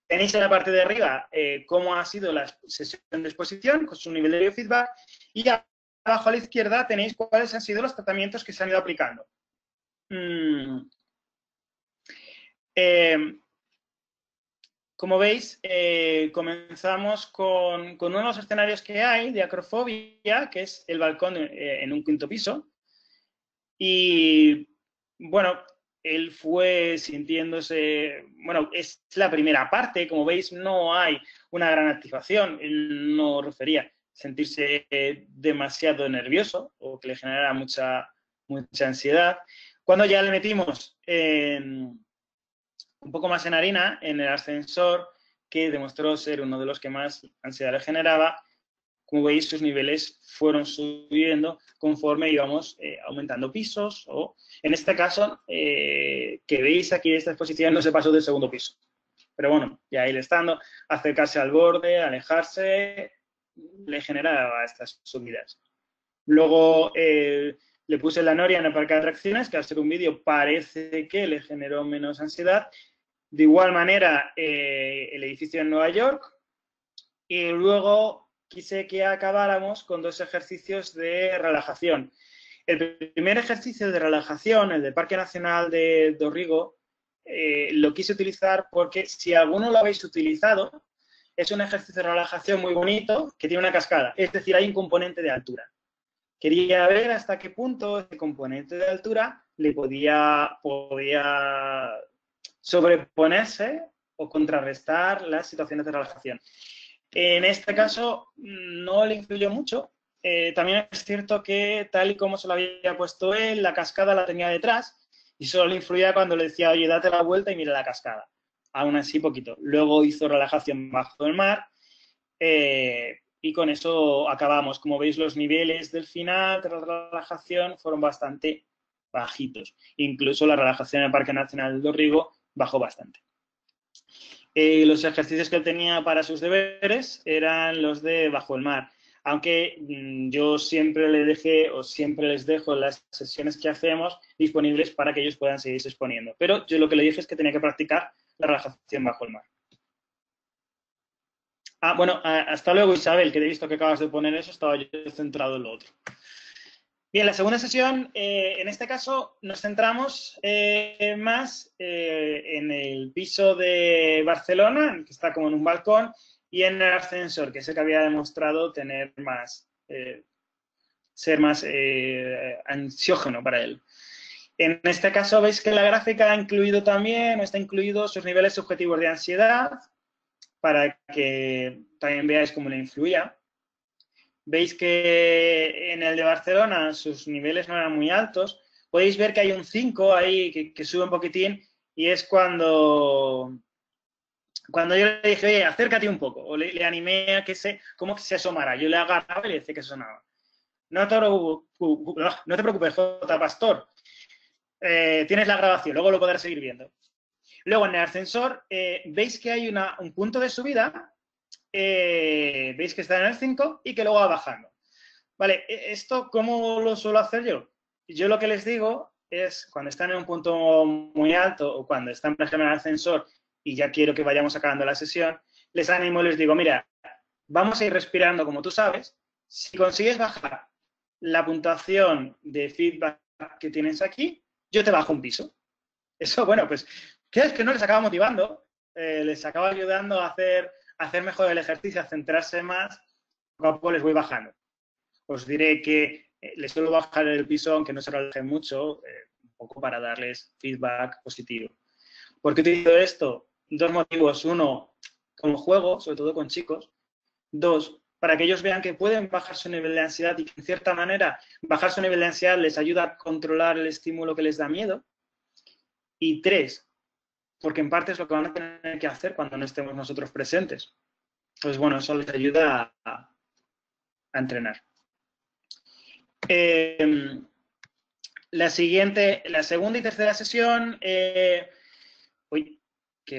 Tenéis en la parte de arriba cómo ha sido la sesión de exposición, con su nivel de biofeedback, y abajo a la izquierda tenéis cuáles han sido los tratamientos que se han ido aplicando. Como veis, comenzamos con uno de los escenarios que hay de acrofobia, que es el balcón en un quinto piso. Y, bueno, él fue sintiéndose... Bueno, es la primera parte. Como veis, no hay una gran activación. Él no refería sentirse demasiado nervioso o que le generara mucha ansiedad. Cuando ya le metimos un poco más en harina en el ascensor, que demostró ser uno de los que más ansiedad le generaba, como veis, sus niveles fueron subiendo conforme íbamos aumentando pisos, o en este caso, que veis aquí esta exposición, no se pasó del segundo piso. Pero bueno, ya ir estando, acercarse al borde, alejarse, le generaba estas subidas. Luego le puse la noria en el parque de atracciones, que al ser un vídeo parece que le generó menos ansiedad. De igual manera, el edificio en Nueva York. Y luego quise que acabáramos con dos ejercicios de relajación. El primer ejercicio de relajación, el del Parque Nacional de Dorrigo, lo quise utilizar porque si alguno lo habéis utilizado, es un ejercicio de relajación muy bonito que tiene una cascada. Es decir, hay un componente de altura. Quería ver hasta qué punto ese componente de altura le podía sobreponerse o contrarrestar las situaciones de relajación. En este caso no le influyó mucho. También es cierto que tal y como se lo había puesto él, la cascada la tenía detrás y solo le influía cuando le decía, oye, date la vuelta y mira la cascada. Aún así, poquito. Luego hizo relajación bajo el mar y con eso acabamos. Como veis, los niveles del final de la relajación fueron bastante bajitos. Incluso la relajación en el Parque Nacional del Dorrigo bajó bastante. Los ejercicios que él tenía para sus deberes eran los de bajo el mar. aunque yo siempre les dejo las sesiones que hacemos disponibles para que ellos puedan seguirse exponiendo. Pero yo lo que le dije es que tenía que practicar la relajación bajo el mar. Bueno, hasta luego, Isabel, que he visto que acabas de poner eso, estaba yo centrado en lo otro. Bien, la segunda sesión, en este caso, nos centramos más en el piso de Barcelona, que está como en un balcón, y en el ascensor, que es el que había demostrado tener más, ser más ansiógeno para él. En este caso, veis que la gráfica ha incluido también, está incluido sus niveles subjetivos de ansiedad, para que también veáis cómo le influía. Veis que en el de Barcelona sus niveles no eran muy altos. Podéis ver que hay un 5 ahí que sube un poquitín y es cuando yo le dije, oye, acércate un poco, o le animé a que como que se asomara. Yo le agarraba y le decía que sonaba. No te preocupes, J. Pastor. Tienes la grabación, luego lo podrás seguir viendo. Luego, en el ascensor, veis que hay un punto de subida, veis que está en el 5 y que luego va bajando. Vale, ¿esto cómo lo suelo hacer yo? Yo lo que les digo es, cuando están en un punto muy alto o cuando están, por ejemplo, en el ascensor y ya quiero que vayamos acabando la sesión, les animo y les digo, mira, vamos a ir respirando como tú sabes. Si consigues bajar la puntuación de feedback que tienes aquí, yo te bajo un piso. Eso, bueno, pues, ¿qué es que no les acaba motivando? Les acaba ayudando a hacer mejor el ejercicio, a centrarse más, poco a poco les voy bajando. Os diré que les suelo bajar el piso, aunque no se relajen mucho, un poco para darles feedback positivo. ¿Por qué utilizo esto? Dos motivos. Uno, como juego, sobre todo con chicos. Dos, para que ellos vean que pueden bajar su nivel de ansiedad y que, en cierta manera, bajar su nivel de ansiedad les ayuda a controlar el estímulo que les da miedo. Y tres, porque en parte es lo que van a tener que hacer cuando no estemos nosotros presentes. Pues bueno, eso les ayuda a entrenar. La segunda y tercera sesión, que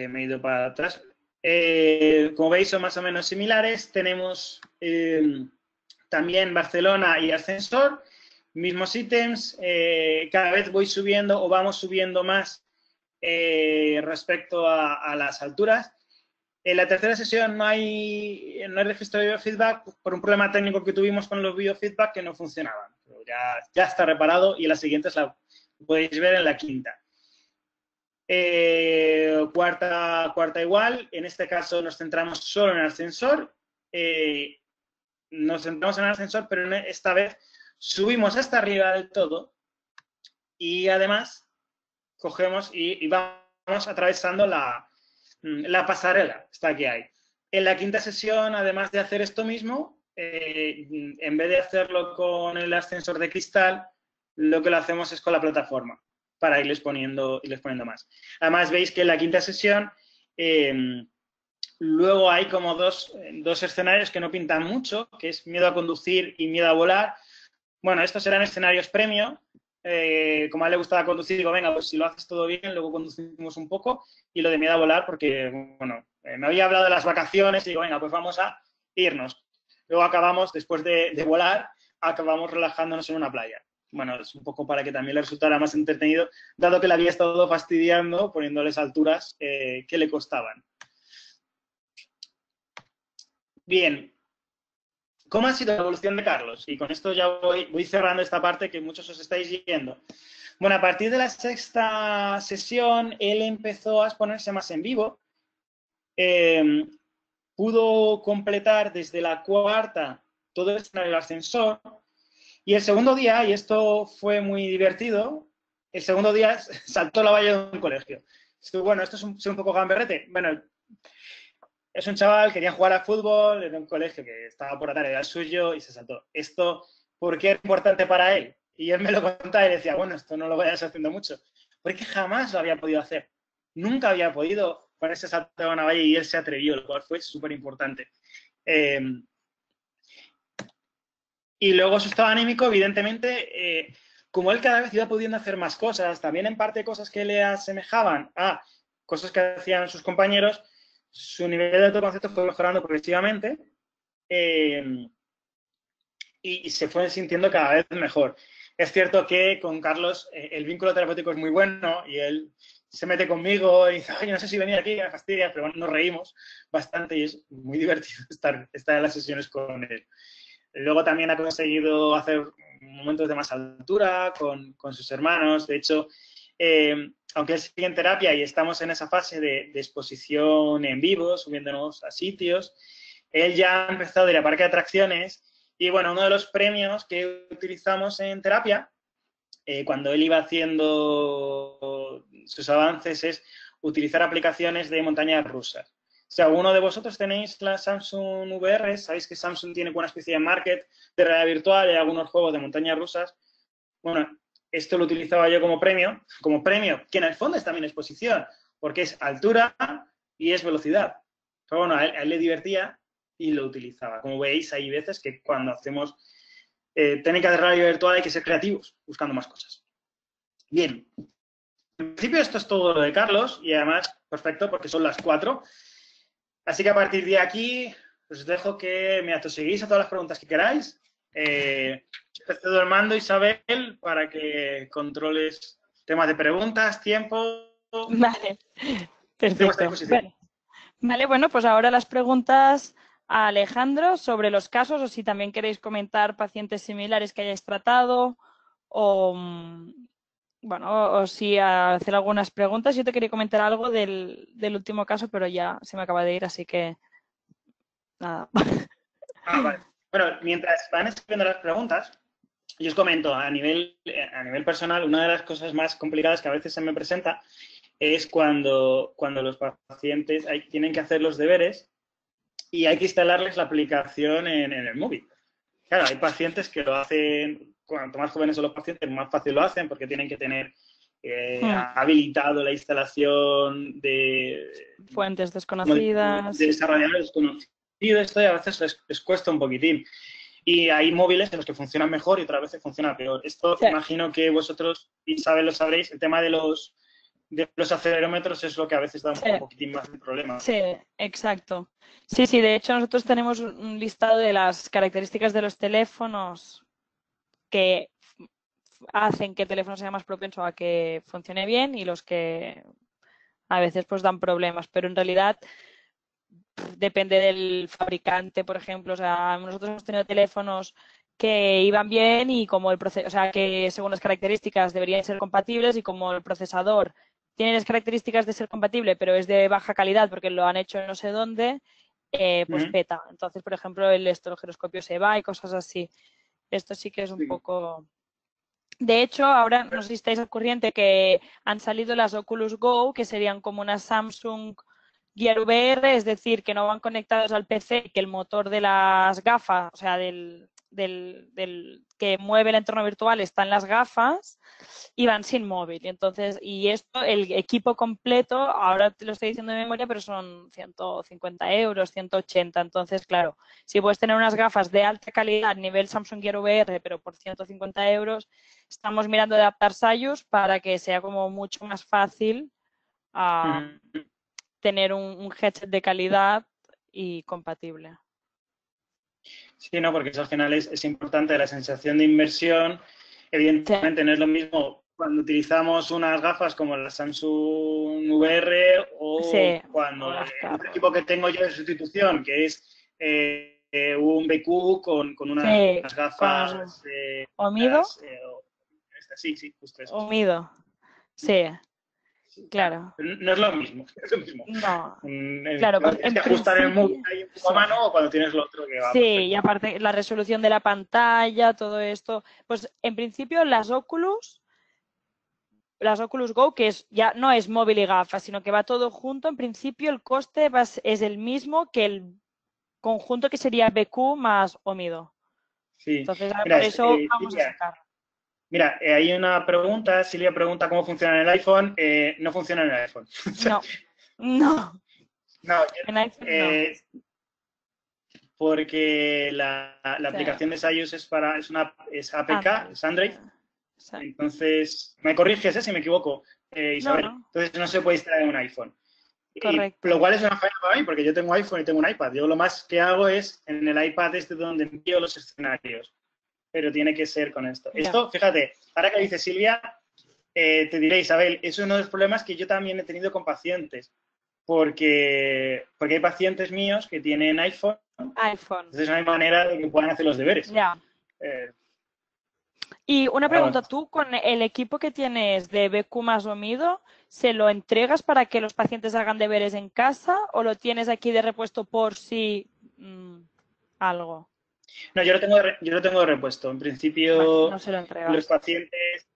me he ido para atrás. Como veis, son más o menos similares. Tenemos también Barcelona y ascensor, mismos ítems. Cada vez voy subiendo o vamos subiendo más respecto a las alturas. En la tercera sesión no hay registro de biofeedback por un problema técnico que tuvimos con los biofeedback que no funcionaban. Pero ya está reparado y la siguiente la podéis ver en la quinta. Cuarta igual. En este caso nos centramos solo en el ascensor. Nos centramos en el ascensor, pero esta vez subimos hasta arriba del todo y además cogemos y vamos atravesando la pasarela, esta que hay. En la quinta sesión, además de hacer esto mismo, en vez de hacerlo con el ascensor de cristal, lo que lo hacemos es con la plataforma, para irles poniendo más. Además, veis que en la quinta sesión luego hay como dos escenarios que no pintan mucho, que es miedo a conducir y miedo a volar. Bueno, estos eran escenarios premio. Como a él le gustaba conducir, digo, venga, pues si lo haces todo bien, luego conducimos un poco. Y lo de miedo a volar, porque, bueno, me había hablado de las vacaciones y digo, venga, pues vamos a irnos. Luego acabamos, después de volar, acabamos relajándonos en una playa. Bueno, es un poco para que también le resultara más entretenido, dado que le había estado fastidiando, poniéndoles alturas que le costaban. Bien. ¿Cómo ha sido la evolución de Carlos? Y con esto ya voy cerrando esta parte que muchos os estáis yendo. Bueno, a partir de la sexta sesión, él empezó a exponerse más en vivo. Pudo completar desde la cuarta todo esto en el ascensor. Y el segundo día, y esto fue muy divertido, el segundo día saltó la valla de un colegio. Bueno, esto es un poco gamberrete. Bueno, es un chaval, quería jugar al fútbol en un colegio que estaba por la tarde, era el suyo y se saltó. Esto, ¿por qué era importante para él? Y él me lo contaba y decía, bueno, esto no lo vayas haciendo mucho. Porque jamás lo había podido hacer. Nunca había podido ponerse salto a una valla y él se atrevió, lo cual fue súper importante. Y luego su estado anímico, evidentemente, como él cada vez iba pudiendo hacer más cosas, también en parte cosas que le asemejaban a cosas que hacían sus compañeros, su nivel de autoconcepto fue mejorando progresivamente. y se fue sintiendo cada vez mejor. Es cierto que con Carlos el vínculo terapéutico es muy bueno y él se mete conmigo y dice, oye, no sé si venir aquí, me fastidia, pero bueno, nos reímos bastante y es muy divertido estar en las sesiones con él. Luego también ha conseguido hacer momentos de más altura con sus hermanos. De hecho, aunque él sigue en terapia y estamos en esa fase de exposición en vivo, subiéndonos a sitios, él ya ha empezado a ir a parque de atracciones y, bueno, uno de los premios que utilizamos en terapia, cuando él iba haciendo sus avances, es utilizar aplicaciones de montañas rusas. Si alguno de vosotros tenéis la Samsung VR, sabéis que Samsung tiene una especie de market de realidad virtual y algunos juegos de montañas rusas. Bueno, esto lo utilizaba yo como premio, que en el fondo es también exposición, porque es altura y es velocidad. Pero bueno, a él le divertía y lo utilizaba. Como veis, hay veces que cuando hacemos técnicas de realidad virtual hay que ser creativos, buscando más cosas. Bien, en principio esto es todo lo de Carlos y además perfecto porque son las 4. Así que a partir de aquí os dejo que me atoseguéis a todas las preguntas que queráis. Te cedo el mando, Isabel, para que controles temas de preguntas, tiempo. Vale, perfecto. Vale, bueno, pues ahora las preguntas a Alejandro sobre los casos o si también queréis comentar pacientes similares que hayáis tratado o, bueno, o si hacer algunas preguntas. Yo te quería comentar algo del último caso, pero ya se me acaba de ir, así que nada. Vale. Bueno, mientras van escribiendo las preguntas, yo os comento, a nivel personal, una de las cosas más complicadas que a veces se me presenta es cuando los pacientes tienen que hacer los deberes y hay que instalarles la aplicación en el móvil. Claro, hay pacientes que lo hacen, cuanto más jóvenes son los pacientes, más fácil lo hacen porque tienen que tener habilitado la instalación de fuentes desconocidas. De desarrolladores desconocidos. Esto a veces les cuesta un poquitín. Y hay móviles en los que funcionan mejor y otras veces funciona peor. Esto sí. Imagino que vosotros, Isabel, lo sabréis. El tema de los acelerómetros es lo que a veces da un poquitín más de problema. Sí, exacto. Sí, de hecho nosotros tenemos un listado de las características de los teléfonos que hacen que el teléfono sea más propenso a que funcione bien y los que a veces pues dan problemas, pero en realidad depende del fabricante, por ejemplo. O sea, nosotros hemos tenido teléfonos que iban bien y como el proceso, o sea, que según las características deberían ser compatibles y como el procesador tiene las características de ser compatible, pero es de baja calidad porque lo han hecho en no sé dónde, pues peta. Entonces, por ejemplo, el giroscopio se va y cosas así. Esto sí que es un poco... De hecho, ahora no sé si estáis al corriente que han salido las Oculus Go, que serían como una Samsung Gear VR, es decir, que no van conectados al PC, que el motor de las gafas, o sea, del que mueve el entorno virtual está en las gafas y van sin móvil. Entonces, y esto, el equipo completo, ahora te lo estoy diciendo de memoria, pero son 150 euros, 180. Entonces, claro, si puedes tener unas gafas de alta calidad, nivel Samsung Gear VR, pero por 150 euros, estamos mirando de adaptar Sayus para que sea como mucho más fácil tener un headset de calidad y compatible. Sí, no, porque eso al final es importante la sensación de inmersión. Evidentemente no es lo mismo cuando utilizamos unas gafas como la Samsung VR o cuando el equipo que tengo yo de sustitución, que es un BQ con unas gafas ¿Omido? Sí, justo eso. Omido, sí. Claro. No es lo mismo. No. Claro, pues tienes que ajustar el móvil ahí un poco a mano o cuando tienes lo otro que va. Sí, perfecto. Y aparte la resolución de la pantalla, todo esto. Pues en principio las Oculus Go, que ya no es móvil y gafas, sino que va todo junto, en principio el coste es el mismo que el conjunto que sería BQ más Omido. Sí. Entonces, por eso vamos a sacar. Mira, hay una pregunta, Silvia pregunta cómo funciona en el iPhone. No funciona en el iPhone. No. En iPhone no. Porque la aplicación de Sayus es APK, es Android. Entonces, me corriges si me equivoco, Isabel. No. Entonces no se puede instalar en un iPhone. Correcto. Lo cual es una falla para mí, porque yo tengo iPhone y tengo un iPad. Yo lo más que hago es en el iPad donde envío los escenarios. pero tiene que ser con esto. Ya. Esto, fíjate, ahora que dice Silvia, te diré, Isabel, es uno de los problemas que yo también he tenido con pacientes, porque hay pacientes míos que tienen iPhone, iPhone. entonces no hay manera de que puedan hacer los deberes. Ya. Eh, Y una Vamos. pregunta, ¿tú con el equipo que tienes de BQ más Omido, se lo entregas para que los pacientes hagan deberes en casa o lo tienes aquí de repuesto por si algo? No, yo lo tengo de repuesto. En Vale, principio, no se lo los entregas. pacientes,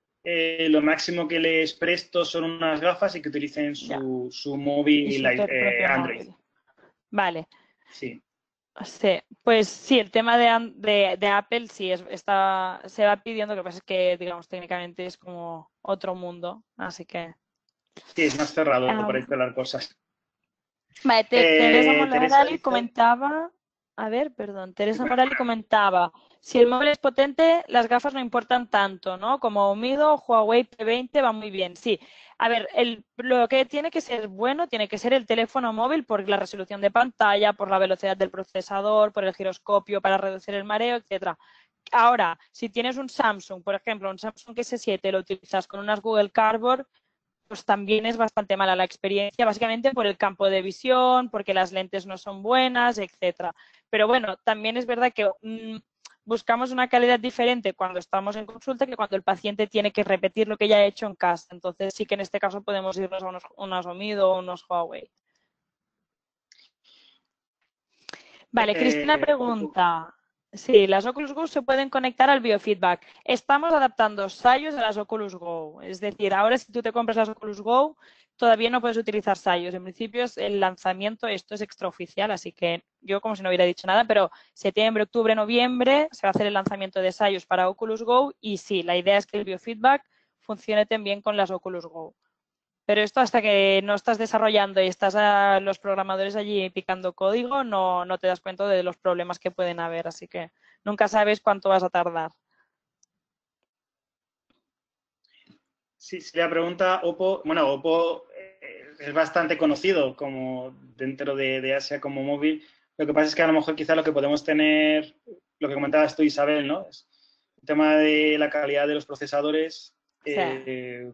lo máximo que les presto son unas gafas y que utilicen Ya. su Y móvil su propio Android. móvil. Vale. Sí. Sí, pues sí, el tema de Apple sí se va pidiendo, lo que pasa es que, digamos, técnicamente es como otro mundo, así que... Sí, es más cerrado para Um, instalar cosas. vale, Teresa Teresa Morali dice, comentaba, Teresa Morali comentaba, si el móvil es potente, las gafas no importan tanto, ¿no? Como Omido, Huawei P20 va muy bien, sí. A ver, lo que tiene que ser bueno tiene que ser el teléfono móvil por la resolución de pantalla, por la velocidad del procesador, por el giroscopio para reducir el mareo, etcétera. Ahora, si tienes un Samsung, por ejemplo, un Samsung S7, lo utilizas con unas Google Cardboard, pues también es bastante mala la experiencia, básicamente por el campo de visión, porque las lentes no son buenas, etcétera. Pero bueno, también es verdad que buscamos una calidad diferente cuando estamos en consulta que cuando el paciente tiene que repetir lo que ya ha hecho en casa. Entonces sí que en este caso podemos irnos a unos Omido o unos Huawei. Vale, Cristina pregunta. Sí, las Oculus Go se pueden conectar al biofeedback. Estamos adaptando Sayus a las Oculus Go. Es decir, ahora si tú te compras las Oculus Go, todavía no puedes utilizar Sayus. En principio es el lanzamiento, esto es extraoficial, así que yo como si no hubiera dicho nada, pero septiembre, octubre, noviembre se va a hacer el lanzamiento de Sayus para Oculus Go y sí, la idea es que el biofeedback funcione también con las Oculus Go. Pero esto hasta que no estás desarrollando y estás a los programadores allí picando código, no te das cuenta de los problemas que pueden haber, así que nunca sabes cuánto vas a tardar. sí, si la pregunta, Oppo, bueno, Oppo es bastante conocido como dentro de Asia como móvil. Lo que pasa es que a lo mejor quizá lo que podemos tener, lo que comentabas tú, Isabel, ¿no? Es el tema de la calidad de los procesadores, Sí.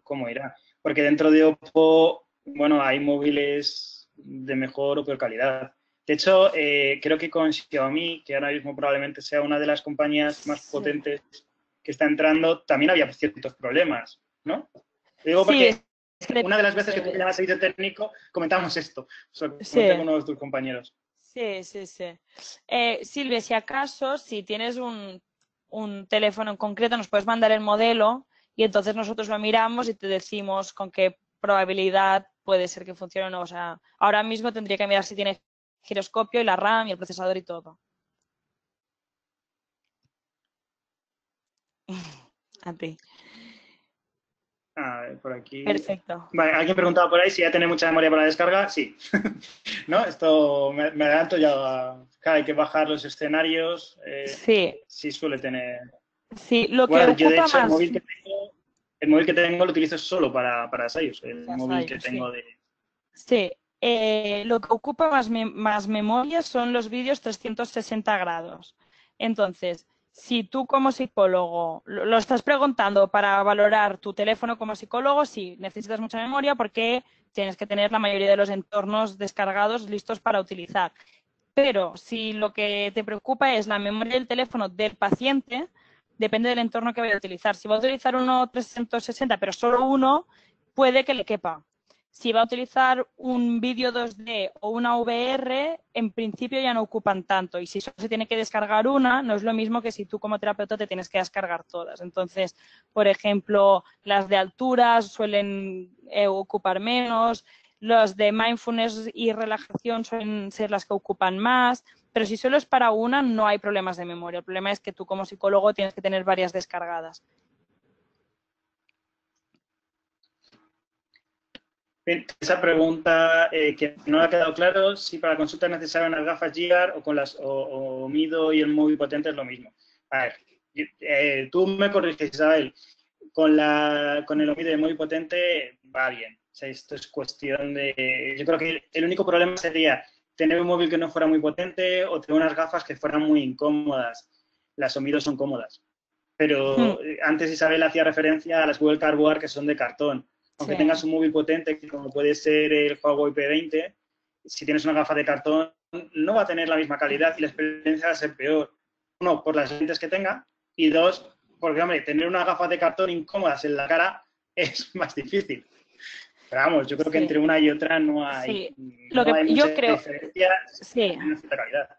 ¿cómo irá? Porque dentro de Oppo, bueno, hay móviles de mejor o peor calidad. De hecho, creo que con Xiaomi, que ahora mismo probablemente sea una de las compañías más Sí. potentes que está entrando, también había ciertos problemas, ¿no? Te digo Sí, porque una de las veces que tú me llamas servicio técnico comentamos esto, sí. comenté con uno de tus compañeros. Sí, sí, sí. Silvia, si acaso, si tienes un teléfono en concreto, nos puedes mandar el modelo y entonces nosotros lo miramos y te decimos con qué probabilidad puede ser que funcione o no. O sea, ahora mismo tendría que mirar si tiene giroscopio y la RAM y el procesador y todo. A ti. A ver, por aquí. Perfecto. Vale, alguien preguntaba por ahí si ya tiene mucha memoria para la descarga. Sí. ¿No? Esto me adelanto ya. Claro, hay que bajar los escenarios. Sí, Sí suele tener. sí. Lo que Bueno, yo de ocupa hecho más. el móvil que tengo lo utilizo solo para Sayus, el Ya móvil que sabes, tengo sí. de. Sí, lo que ocupa más memoria son los vídeos 360 grados. Entonces, si tú como psicólogo lo estás preguntando para valorar tu teléfono como psicólogo, sí, necesitas mucha memoria porque tienes que tener la mayoría de los entornos descargados listos para utilizar. Pero si lo que te preocupa es la memoria del teléfono del paciente, depende del entorno que vaya a utilizar. Si va a utilizar uno 360, pero solo uno, puede que le quepa. Si va a utilizar un vídeo 2D o una VR, en principio ya no ocupan tanto. Y si solo se tiene que descargar una, no es lo mismo que si tú como terapeuta te tienes que descargar todas. Entonces, por ejemplo, las de alturas suelen ocupar menos, los de mindfulness y relajación suelen ser las que ocupan más, pero si solo es para una, no hay problemas de memoria. El problema es que tú como psicólogo tienes que tener varias descargadas. Bien, esa pregunta que no me ha quedado claro, si para consulta es necesario unas gafas GR o con o Mido y el móvil potente es lo mismo. A ver, tú me corriges, Isabel, con el Omido y el móvil potente va bien. O sea, esto es cuestión de. Yo creo que el único problema sería tener un móvil que no fuera muy potente o tener unas gafas que fueran muy incómodas. Las Omido son cómodas. pero antes Isabel hacía referencia a las Google Cardboard que son de cartón. Aunque Sí. tengas un móvil potente, como puede ser el Huawei P20, si tienes una gafa de cartón, no va a tener la misma calidad y la experiencia va a ser peor. Uno, por las lentes que tenga, y dos, porque, hombre, tener unas gafas de cartón incómodas en la cara es más difícil. Pero vamos, yo creo que Sí, entre una y otra no sí. hay Lo que mucha yo creo, diferencia, sí. tiene cierta calidad.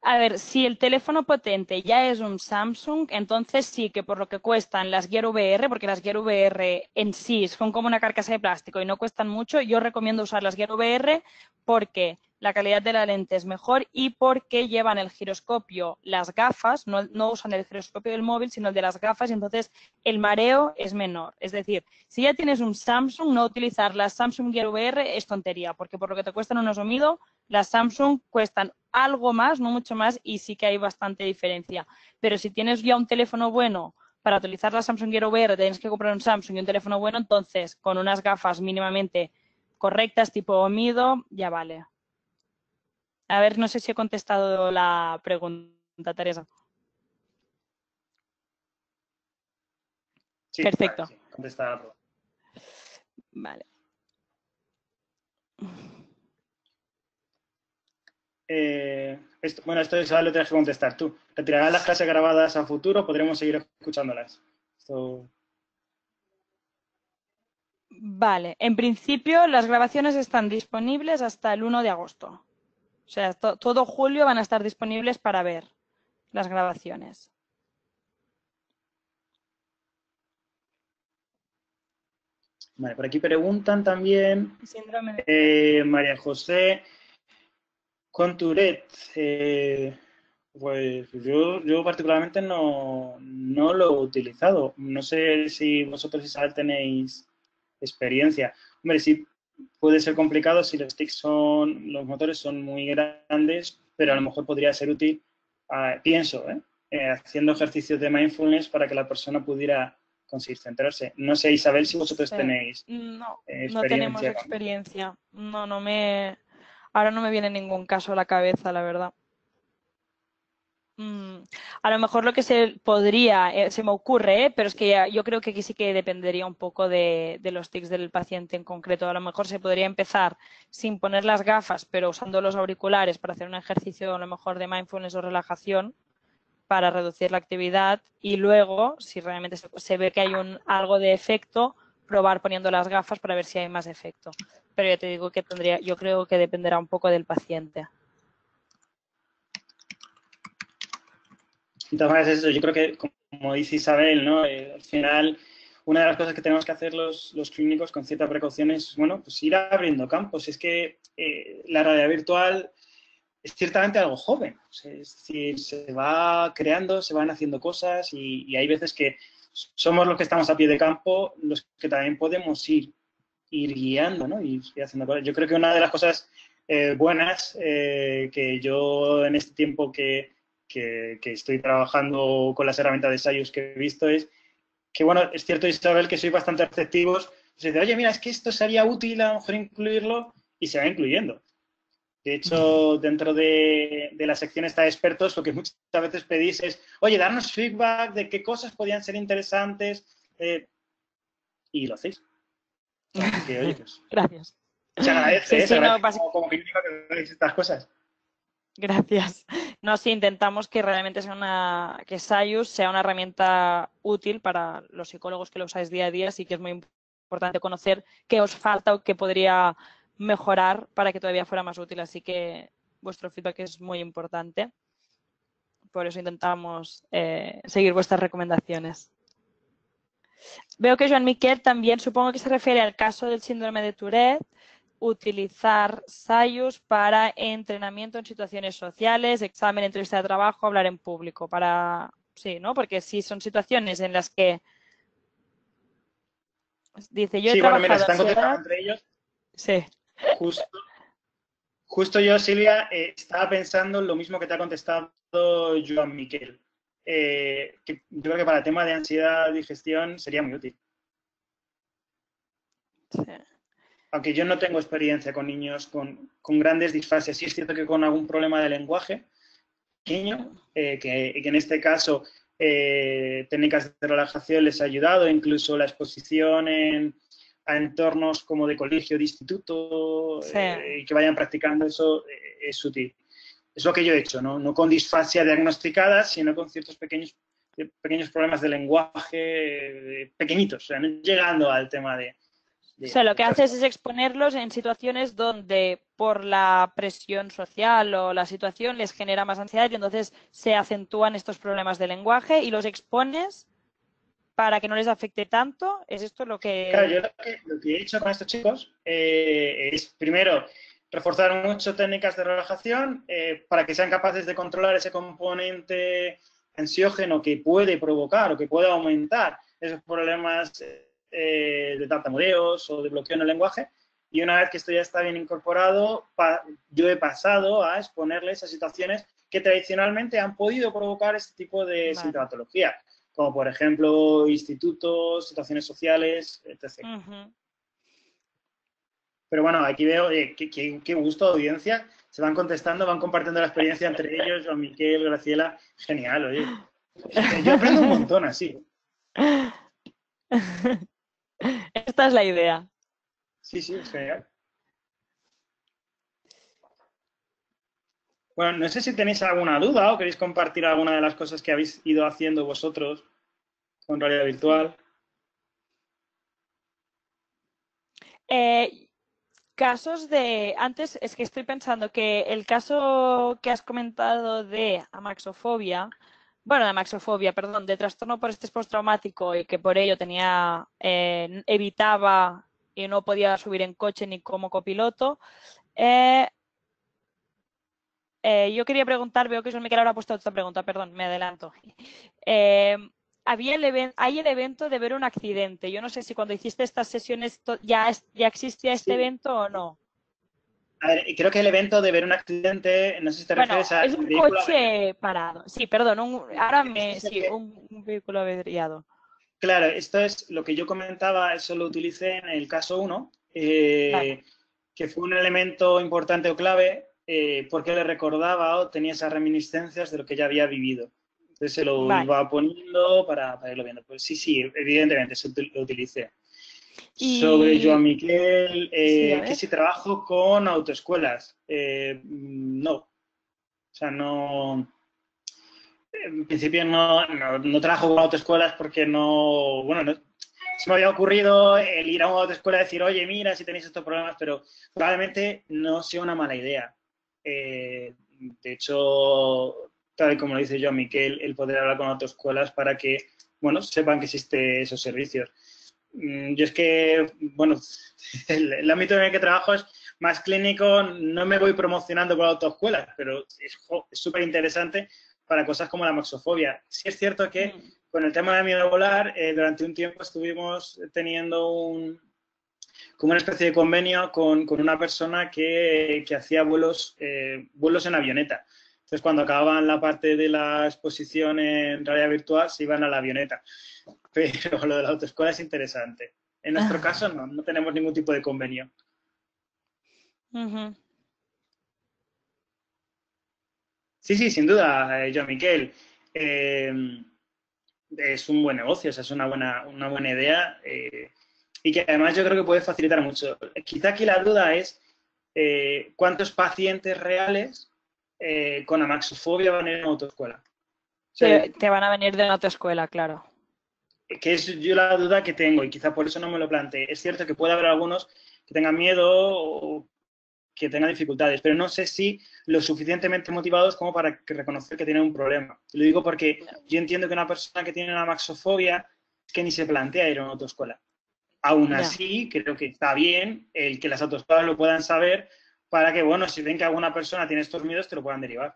A ver, si el teléfono potente ya es un Samsung, entonces sí que por lo que cuestan las Gear VR, porque las Gear VR en sí son como una carcasa de plástico y no cuestan mucho, yo recomiendo usar las Gear VR porque la calidad de la lente es mejor y porque llevan el giroscopio, las gafas, no usan el giroscopio del móvil, sino el de las gafas, y entonces el mareo es menor. Es decir, si ya tienes un Samsung, no utilizar las Samsung Gear VR es tontería, porque por lo que te cuestan unos omido, las Samsung cuestan algo más, no mucho más, y sí que hay bastante diferencia. Pero si tienes ya un teléfono bueno para utilizar la Samsung Gear VR, tienes que comprar un Samsung y un teléfono bueno, entonces con unas gafas mínimamente correctas, tipo Omido, ya vale. A ver, no sé si he contestado la pregunta, Teresa. Sí, vale, Perfecto. sí, contestada. Vale. Esto Isabel lo tienes que contestar tú. ¿Retirarán las clases grabadas a futuro o podremos seguir escuchándolas? Esto... Vale, en principio las grabaciones están disponibles hasta el 1 de agosto. O sea, todo julio van a estar disponibles para ver las grabaciones. Vale, por aquí preguntan también, Síndrome de... María José, con Tourette, pues yo particularmente no lo he utilizado. No sé si vosotros, Isabel, tenéis experiencia. Hombre, sí puede ser complicado si los motores son muy grandes, pero a lo mejor podría ser útil, pienso, haciendo ejercicios de mindfulness para que la persona pudiera conseguir centrarse. No sé, Isabel, si vosotros Sí. tenéis No tenemos experiencia con... experiencia. Ahora no me viene ningún caso a la cabeza, la verdad. A lo mejor lo que se podría, se me ocurre, pero es que yo creo que aquí sí que dependería un poco de los tics del paciente en concreto. A lo mejor se podría empezar sin poner las gafas, pero usando los auriculares para hacer un ejercicio a lo mejor de mindfulness o relajación para reducir la actividad y luego, si realmente se ve que hay algo de efecto, probar poniendo las gafas para ver si hay más efecto. Pero ya te digo que yo creo que dependerá un poco del paciente. De todas maneras, eso, yo creo que, como dice Isabel, ¿no? Al final, una de las cosas que tenemos que hacer los clínicos con cierta precaución es, bueno, pues ir abriendo campos. Es que la realidad virtual es ciertamente algo joven. O sea, es decir, se va creando, se van haciendo cosas y hay veces que somos los que estamos a pie de campo los que también podemos ir guiando, ¿no? Y ir haciendo cosas. Yo creo que una de las cosas buenas que yo en este tiempo que estoy trabajando con las herramientas de ensayos que he visto es que, bueno, es cierto, Isabel, que soy bastante receptivos. Se dice, oye, mira, es que esto sería útil a lo mejor incluirlo y se va incluyendo. De hecho, dentro de la sección está de expertos, lo que muchas veces pedís es, oye, darnos feedback de qué cosas podían ser interesantes y lo hacéis. Así que, oye, pues Gracias. se agradece, Sí, se sí, no, agradece como clínico que hagáis estas cosas. gracias. No, sí, intentamos que realmente que Sayus sea una herramienta útil para los psicólogos que lo usáis día a día, sí que es muy importante conocer qué os falta o qué podría mejorar para que todavía fuera más útil. Así que vuestro feedback es muy importante. Por eso intentamos seguir vuestras recomendaciones. Veo que Joan Miquel también, supongo que se refiere al caso del síndrome de Tourette, utilizar Sayus para entrenamiento en situaciones sociales, examen, entrevista de trabajo, hablar en público, sí, ¿no? Porque sí son situaciones en las que dice, yo he Sí, bueno, mira, se trabajado están contestando ansiedad. entre ellos. Sí. Justo yo, Silvia, estaba pensando en lo mismo que te ha contestado Joan Miquel. Que yo creo que para el tema de ansiedad y gestión sería muy útil. Sí. Aunque yo no tengo experiencia con niños con grandes disfasias. Sí es cierto que con algún problema de lenguaje pequeño, que en este caso técnicas de relajación les ha ayudado, incluso la exposición a entornos como de colegio, de instituto, Sí. y que vayan practicando eso es útil. Es lo que yo he hecho, ¿no? No con disfasia diagnosticada, sino con ciertos pequeños problemas de lenguaje pequeñitos, o sea, no llegando al tema de O sea, lo que haces trastorno. es exponerlos en situaciones donde por la presión social o la situación les genera más ansiedad y entonces se acentúan estos problemas de lenguaje y los expones para que no les afecte tanto. ¿Es esto lo Claro, que...? yo lo que he hecho con estos chicos es, primero, reforzar mucho técnicas de relajación para que sean capaces de controlar ese componente ansiógeno que puede provocar o que puede aumentar esos problemas de tartamudeos o de bloqueo en el lenguaje. Y una vez que esto ya está bien incorporado, yo he pasado a exponerles a situaciones que tradicionalmente han podido provocar este tipo de Vale. sintomatología, como por ejemplo institutos, situaciones sociales, etc. Ujú. Pero bueno, aquí veo qué gusto, audiencia. Se van contestando, van compartiendo la experiencia entre ellos, Juan Miquel, Graciela. Genial, oye. Yo aprendo un montón así. Esta es la idea. Sí, sí, es genial. Bueno, no sé si tenéis alguna duda o queréis compartir alguna de las cosas que habéis ido haciendo vosotros con realidad virtual. Eh, casos de... Antes es que estoy pensando que el caso que has comentado de amaxofobia, bueno, de amaxofobia, perdón, de trastorno por estrés postraumático y que por ello tenía, evitaba y no podía subir en coche ni como copiloto. eh, yo quería preguntar, veo que Joan Miquel ahora ha puesto otra pregunta, perdón, me adelanto. Eh, hay el evento de ver un accidente. Yo no sé si cuando hiciste estas sesiones ya existía este Sí. evento o no. A ver, creo que el evento de ver un accidente, no sé si te Bueno, refieres a es un vehículo averiado. coche parado. Sí, perdón, ahora Este es el sí, que, un vehículo averiado. claro, esto es lo que yo comentaba, eso lo utilicé en el caso 1, Vale, que fue un elemento importante o clave porque le recordaba o tenía esas reminiscencias de lo que ya había vivido. Entonces se lo vale. iba poniendo para irlo viendo. Pues sí, sí, evidentemente lo utilicé. Sobre Y Joan Miquel, sí, a que ver. si trabajo con autoescuelas. No, o sea, no. En principio no trabajo con autoescuelas porque no, bueno, se me había ocurrido el ir a una autoescuela y decir, oye, mira, si tenéis estos problemas, pero probablemente no sea una mala idea. De hecho, tal y como lo dice yo, Miquel, el poder hablar con autoescuelas para que, bueno, sepan que existen esos servicios. Yo es que, bueno, el ámbito en el que trabajo es más clínico, no me voy promocionando por autoescuelas, pero es súper interesante para cosas como la maxofobia. Sí es cierto que Mm. con el tema de miedo a volar, durante un tiempo estuvimos teniendo como una especie de convenio con una persona que hacía vuelos en avioneta. Entonces, cuando acababan la parte de la exposición en realidad virtual, se iban a la avioneta. Pero lo de la autoescuela es interesante. En nuestro caso, no tenemos ningún tipo de convenio. Ujú. Sí, sí, sin duda, Joan Miquel. Eh, es un buen negocio, o sea, es una buena idea y que además yo creo que puede facilitar mucho. Quizá aquí la duda es cuántos pacientes reales con amaxofobia van a ir a una autoescuela. O sea, Te van a venir de una autoescuela, claro. que es yo la duda que tengo y quizá por eso no me lo planteé. Es cierto que puede haber algunos que tengan miedo o que tengan dificultades, pero no sé si lo suficientemente motivados como para reconocer que tienen un problema. Lo digo porque yo entiendo que una persona que tiene una maxofobia es que ni se plantea ir a una autoescuela. Aún Ya. así, creo que está bien el que las autoescuelas lo puedan saber para que, bueno, si ven que alguna persona tiene estos miedos, te lo puedan derivar.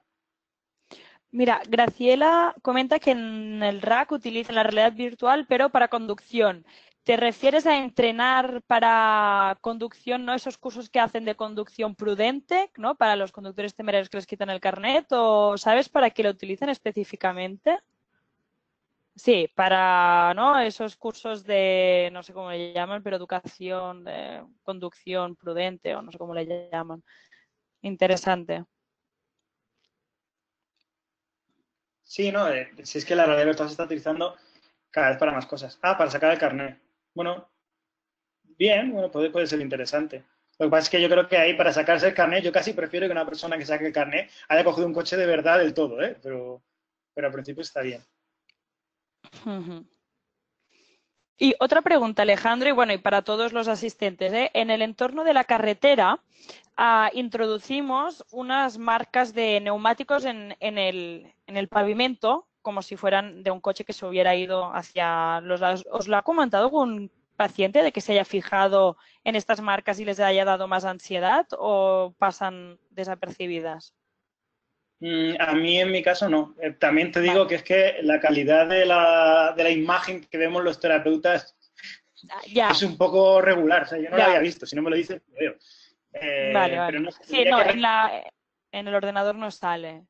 Mira, Graciela comenta que en el RAC utilizan la realidad virtual, pero para conducción. ¿Te refieres a entrenar para conducción, no esos cursos que hacen de conducción prudente, ¿no? Para los conductores temerarios que les quitan el carnet, o sabes para qué lo utilizan específicamente? Sí, para, ¿no? Esos cursos de, no sé cómo le llaman, pero educación, de conducción prudente, o no sé cómo le llaman. Interesante. Sí, no, si es que la realidad virtual se está utilizando cada vez para más cosas. Ah, para sacar el carnet. Bueno, bien, bueno, puede ser interesante. Lo que pasa es que yo creo que ahí para sacarse el carnet, yo casi prefiero que una persona que saque el carnet haya cogido un coche de verdad del todo, ¿eh? Pero al principio está bien. Ujú. Y otra pregunta, Alejandro, y bueno, y para todos los asistentes, ¿eh? En el entorno de la carretera introducimos unas marcas de neumáticos en el pavimento, como si fueran de un coche que se hubiera ido hacia los lados. ¿Os lo ha comentado algún paciente de que se haya fijado en estas marcas y les haya dado más ansiedad o pasan desapercibidas? A mí, en mi caso, no. También te digo Vale. que es que la calidad de la imagen que vemos los terapeutas Ya, es un poco regular. O sea, yo no la ya. había visto. Si no me lo dices, lo veo. Vale, Pero vale. no sé, Sí, tendría no, que... en el ordenador no sale.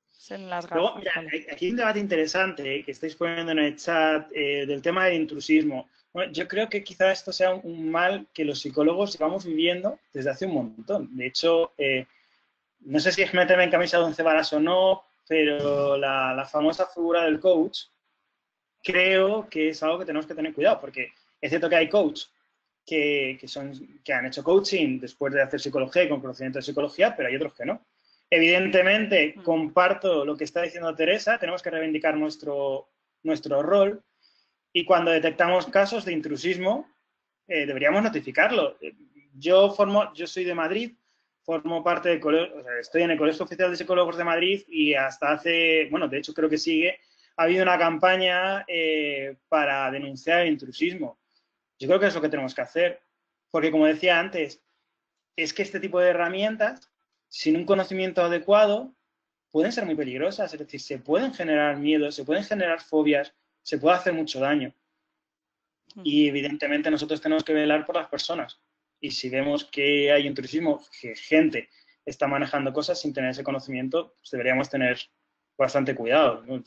Es en las Luego, gafas, mira, vale. aquí hay un debate interesante que estáis poniendo en el chat del tema del intrusismo. Bueno, yo creo que quizá esto sea un mal que los psicólogos llevamos viviendo desde hace un montón. De hecho, no sé si es meterme en camisa de once varas o no, pero la famosa figura del coach creo que es algo que tenemos que tener cuidado, porque es cierto que hay coaches que han hecho coaching después de hacer psicología y con conocimiento de psicología, pero hay otros que no. Evidentemente, Mm. comparto lo que está diciendo Teresa, tenemos que reivindicar nuestro rol y cuando detectamos casos de intrusismo, deberíamos notificarlo. Yo soy de Madrid, formo parte del colegio, o sea, estoy en el Colegio Oficial de Psicólogos de Madrid y hasta hace, bueno, de hecho creo que sigue, ha habido una campaña para denunciar el intrusismo. Yo creo que es lo que tenemos que hacer, porque como decía antes, es que este tipo de herramientas, sin un conocimiento adecuado, pueden ser muy peligrosas, es decir, se pueden generar miedos, se pueden generar fobias, se puede hacer mucho daño. Y evidentemente nosotros tenemos que velar por las personas. Y si vemos que hay intrusismo, que gente está manejando cosas sin tener ese conocimiento, pues deberíamos tener bastante cuidado, ¿no?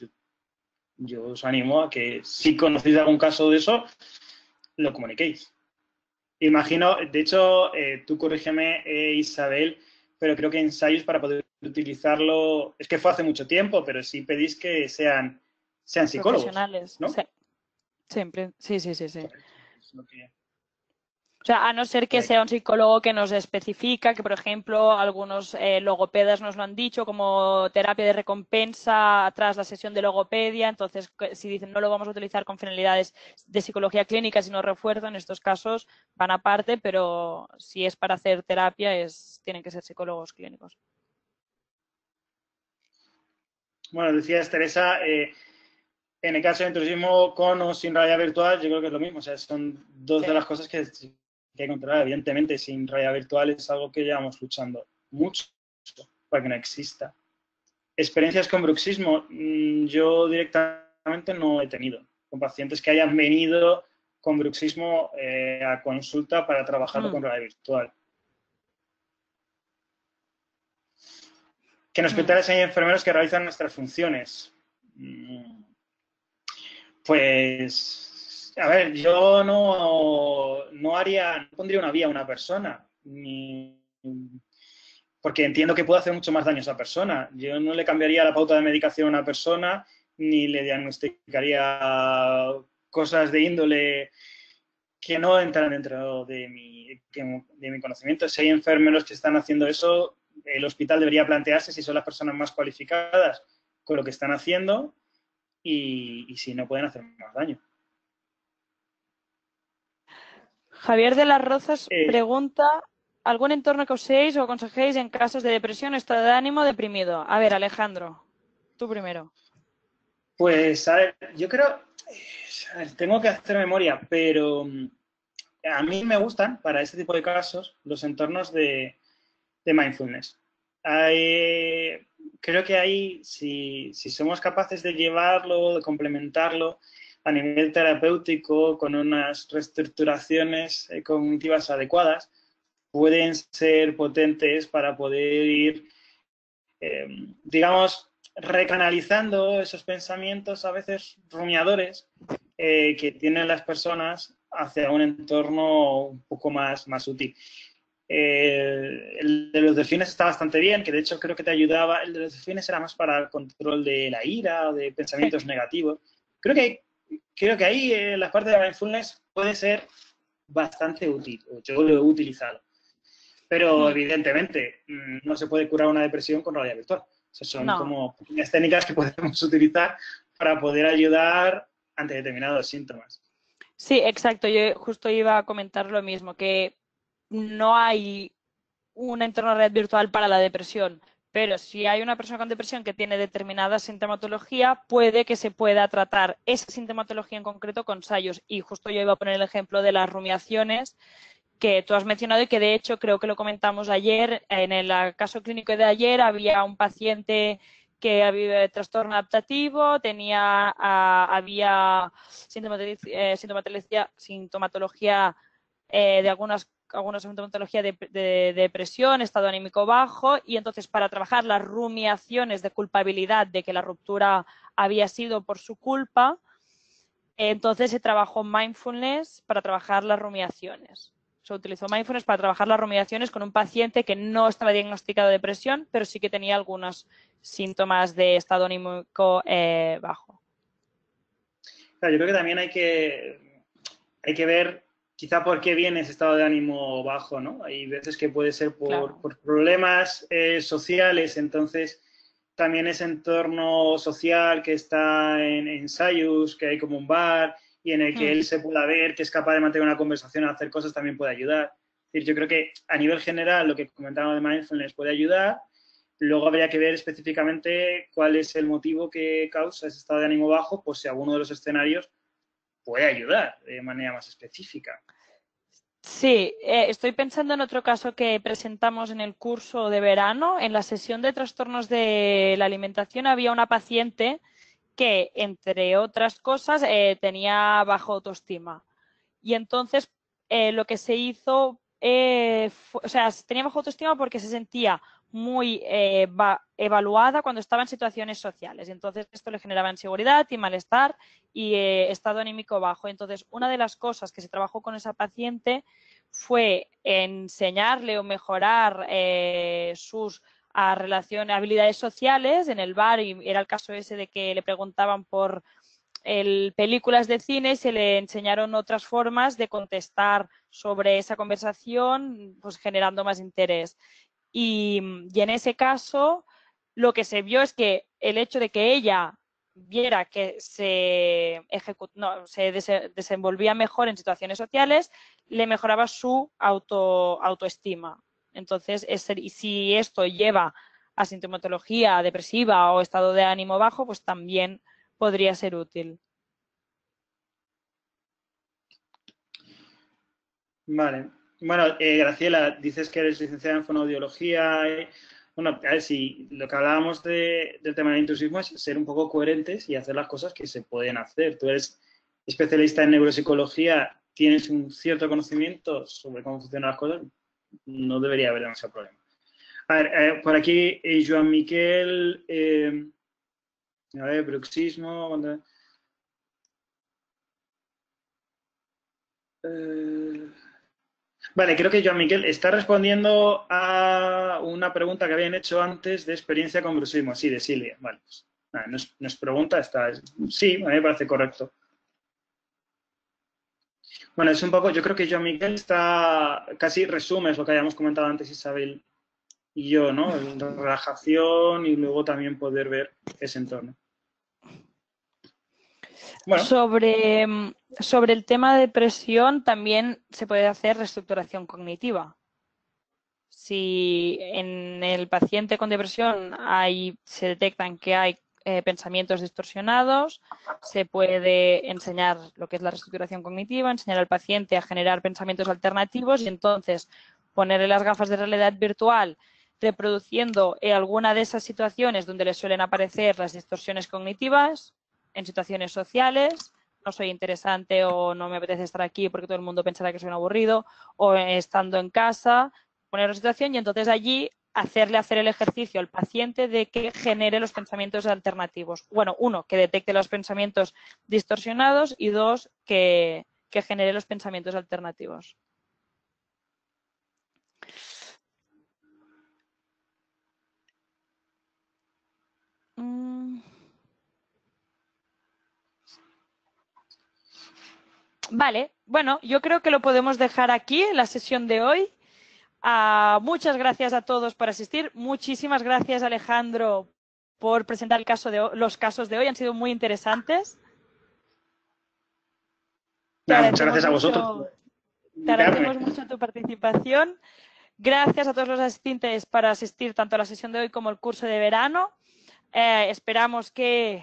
Yo os animo a que si conocéis algún caso de eso, lo comuniquéis. Imagino, de hecho, tú corrígeme, Isabel, pero creo que ensayos para poder utilizarlo, es que fue hace mucho tiempo, pero sí pedís que sean psicólogos, Profesionales, ¿no? sí, siempre. Sí, sí, sí, sí. Correcto. Es lo O sea, a no ser que que hay. sea un psicólogo que nos especifica, que por ejemplo algunos logopedas nos lo han dicho como terapia de recompensa tras la sesión de logopedia, entonces si dicen no lo vamos a utilizar con finalidades de psicología clínica, sino refuerzo, en estos casos van aparte, pero si es para hacer terapia tienen que ser psicólogos clínicos. Bueno, decías, Teresa, en el caso de intrusismo con o sin realidad virtual, yo creo que es lo mismo. O sea, son dos Sí. de las cosas que hay que controlar. Evidentemente, sin realidad virtual es algo que llevamos luchando mucho para que no exista. Experiencias con bruxismo, yo directamente no he tenido. Con pacientes que hayan venido con bruxismo a consulta para trabajarlo Mm, con realidad virtual. Que en mm. hospitales hay enfermeros que realizan nuestras funciones. Pues, a ver, yo no haría, no pondría una vía a una persona, porque entiendo que puede hacer mucho más daño a esa persona. Yo no le cambiaría la pauta de medicación a una persona, ni le diagnosticaría cosas de índole que no entran dentro de mi conocimiento. Si hay enfermeros que están haciendo eso, el hospital debería plantearse si son las personas más cualificadas con lo que están haciendo y si no pueden hacer más daño. Javier de las Rozas Eh, pregunta, ¿algún entorno que uséis o aconsejéis en casos de depresión o estado de ánimo deprimido? A ver, Alejandro, tú primero. pues, a ver, yo creo, tengo que hacer memoria, pero a mí me gustan para este tipo de casos los entornos de mindfulness. Hay, creo que ahí, si somos capaces de llevarlo, de complementarlo a nivel terapéutico con unas reestructuraciones cognitivas adecuadas, pueden ser potentes para poder ir, digamos, recanalizando esos pensamientos a veces rumiadores que tienen las personas hacia un entorno un poco más útil. El de los delfines está bastante bien, que de hecho creo que te ayudaba. El de los delfines era más para el control de la ira o de pensamientos negativos. Creo que ahí la parte de mindfulness puede ser bastante útil. Yo lo he utilizado. Pero evidentemente no se puede curar una depresión con realidad virtual. O sea, son como pequeñas técnicas que podemos utilizar para poder ayudar ante determinados síntomas. Sí, exacto. Yo justo iba a comentar lo mismo, que no hay un entorno de red virtual para la depresión, pero si hay una persona con depresión que tiene determinada sintomatología, puede que se pueda tratar esa sintomatología en concreto con Sayus. Y justo yo iba a poner el ejemplo de las rumiaciones que tú has mencionado y que de hecho creo que lo comentamos ayer. En el caso clínico de ayer había un paciente que había trastorno adaptativo, había sintomatología de alguna sintomatología de depresión, estado anímico bajo, y entonces para trabajar las rumiaciones de culpabilidad de que la ruptura había sido por su culpa, entonces se trabajó mindfulness para trabajar las rumiaciones. Se utilizó mindfulness para trabajar las rumiaciones con un paciente que no estaba diagnosticado de depresión, pero sí que tenía algunos síntomas de estado anímico bajo. Claro, yo creo que también hay que ver quizá por qué viene ese estado de ánimo bajo, ¿no? Hay veces que puede ser por problemas sociales, entonces también ese entorno social que está en Sayus, que hay como un bar y en el que él se pueda ver, que es capaz de mantener una conversación, hacer cosas, también puede ayudar. Es decir, yo creo que a nivel general lo que comentábamos de mindfulness puede ayudar. Luego habría que ver específicamente cuál es el motivo que causa ese estado de ánimo bajo, pues si alguno de los escenarios puede ayudar de manera más específica. Sí, estoy pensando en otro caso que presentamos en el curso de verano. En la sesión de trastornos de la alimentación había una paciente que, entre otras cosas, tenía baja autoestima. Y entonces lo que se hizo, tenía baja autoestima porque se sentía muy evaluada cuando estaba en situaciones sociales. Y entonces esto le generaba inseguridad y malestar y estado anímico bajo. Entonces, una de las cosas que se trabajó con esa paciente fue enseñarle o mejorar sus habilidades sociales en el bar, y era el caso ese de que le preguntaban por películas de cine y se le enseñaron otras formas de contestar sobre esa conversación, pues generando más interés. Y en ese caso, lo que se vio es que el hecho de que ella viera que se desenvolvía mejor en situaciones sociales, le mejoraba su autoestima. Entonces, si esto lleva a sintomatología depresiva o estado de ánimo bajo, pues también podría ser útil. Vale. Bueno, Graciela, dices que eres licenciada en fonoaudiología. Bueno, a ver, si lo que hablábamos del tema del intrusismo es ser un poco coherentes y hacer las cosas que se pueden hacer. Tú eres especialista en neuropsicología, tienes un cierto conocimiento sobre cómo funcionan las cosas, no debería haber demasiado problema. A ver, por aquí, Joan Miquel, a ver, bruxismo. Vale, creo que Joan Miquel está respondiendo a una pregunta que habían hecho antes de experiencia con bruxismo. Sí, de Silvia. Vale, pues, nada, no es pregunta, sí, a mí me parece correcto. Bueno, es un poco, yo creo que Joan Miquel casi resumes lo que habíamos comentado antes Isabel y yo, ¿no? Relajación y luego también poder ver ese entorno. Bueno. Sobre el tema de depresión también se puede hacer reestructuración cognitiva. Si en el paciente con depresión se detectan que hay pensamientos distorsionados, se puede enseñar lo que es la reestructuración cognitiva, enseñar al paciente a generar pensamientos alternativos y entonces ponerle las gafas de realidad virtual reproduciendo alguna de esas situaciones donde le suelen aparecer las distorsiones cognitivas, en situaciones sociales, no soy interesante o no me apetece estar aquí porque todo el mundo pensará que soy un aburrido, o estando en casa, poner la situación y entonces allí hacerle hacer el ejercicio al paciente de que genere los pensamientos alternativos. Bueno, uno, que detecte los pensamientos distorsionados y dos, que genere los pensamientos alternativos. Vale, bueno, yo creo que lo podemos dejar aquí en la sesión de hoy. Muchas gracias a todos por asistir. Muchísimas gracias, Alejandro, por presentar los casos de hoy. Han sido muy interesantes. Muchas gracias a vosotros. Te agradecemos mucho tu participación. Gracias a todos los asistentes para asistir tanto a la sesión de hoy como al curso de verano. Esperamos que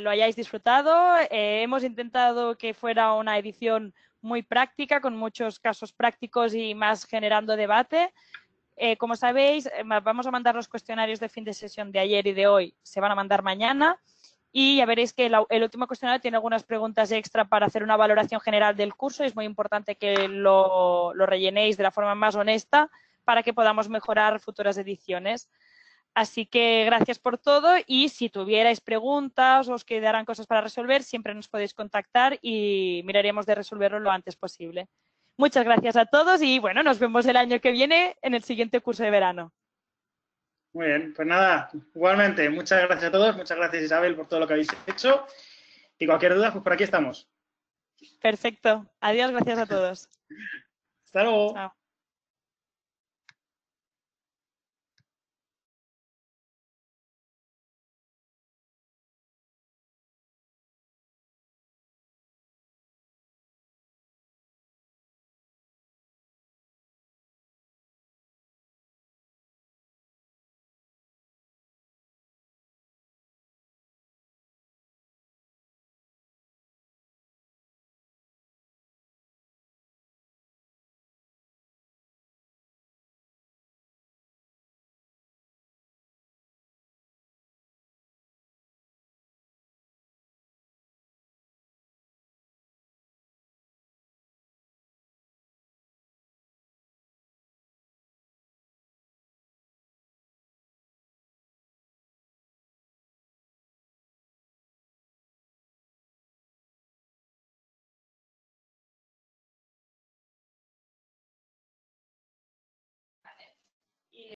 lo hayáis disfrutado. Hemos intentado que fuera una edición muy práctica, con muchos casos prácticos y más generando debate. Como sabéis, vamos a mandar los cuestionarios de fin de sesión de ayer y de hoy. Se van a mandar mañana. Y ya veréis que el último cuestionario tiene algunas preguntas extra para hacer una valoración general del curso. Es muy importante que lo rellenéis de la forma más honesta para que podamos mejorar futuras ediciones. Así que gracias por todo y si tuvierais preguntas o os quedaran cosas para resolver, siempre nos podéis contactar y miraremos de resolverlo lo antes posible. Muchas gracias a todos y bueno, nos vemos el año que viene en el siguiente curso de verano. Muy bien, pues nada, igualmente, muchas gracias a todos, muchas gracias Isabel por todo lo que habéis hecho y cualquier duda, pues por aquí estamos. Perfecto. Adiós, gracias a todos. Hasta luego. Chao.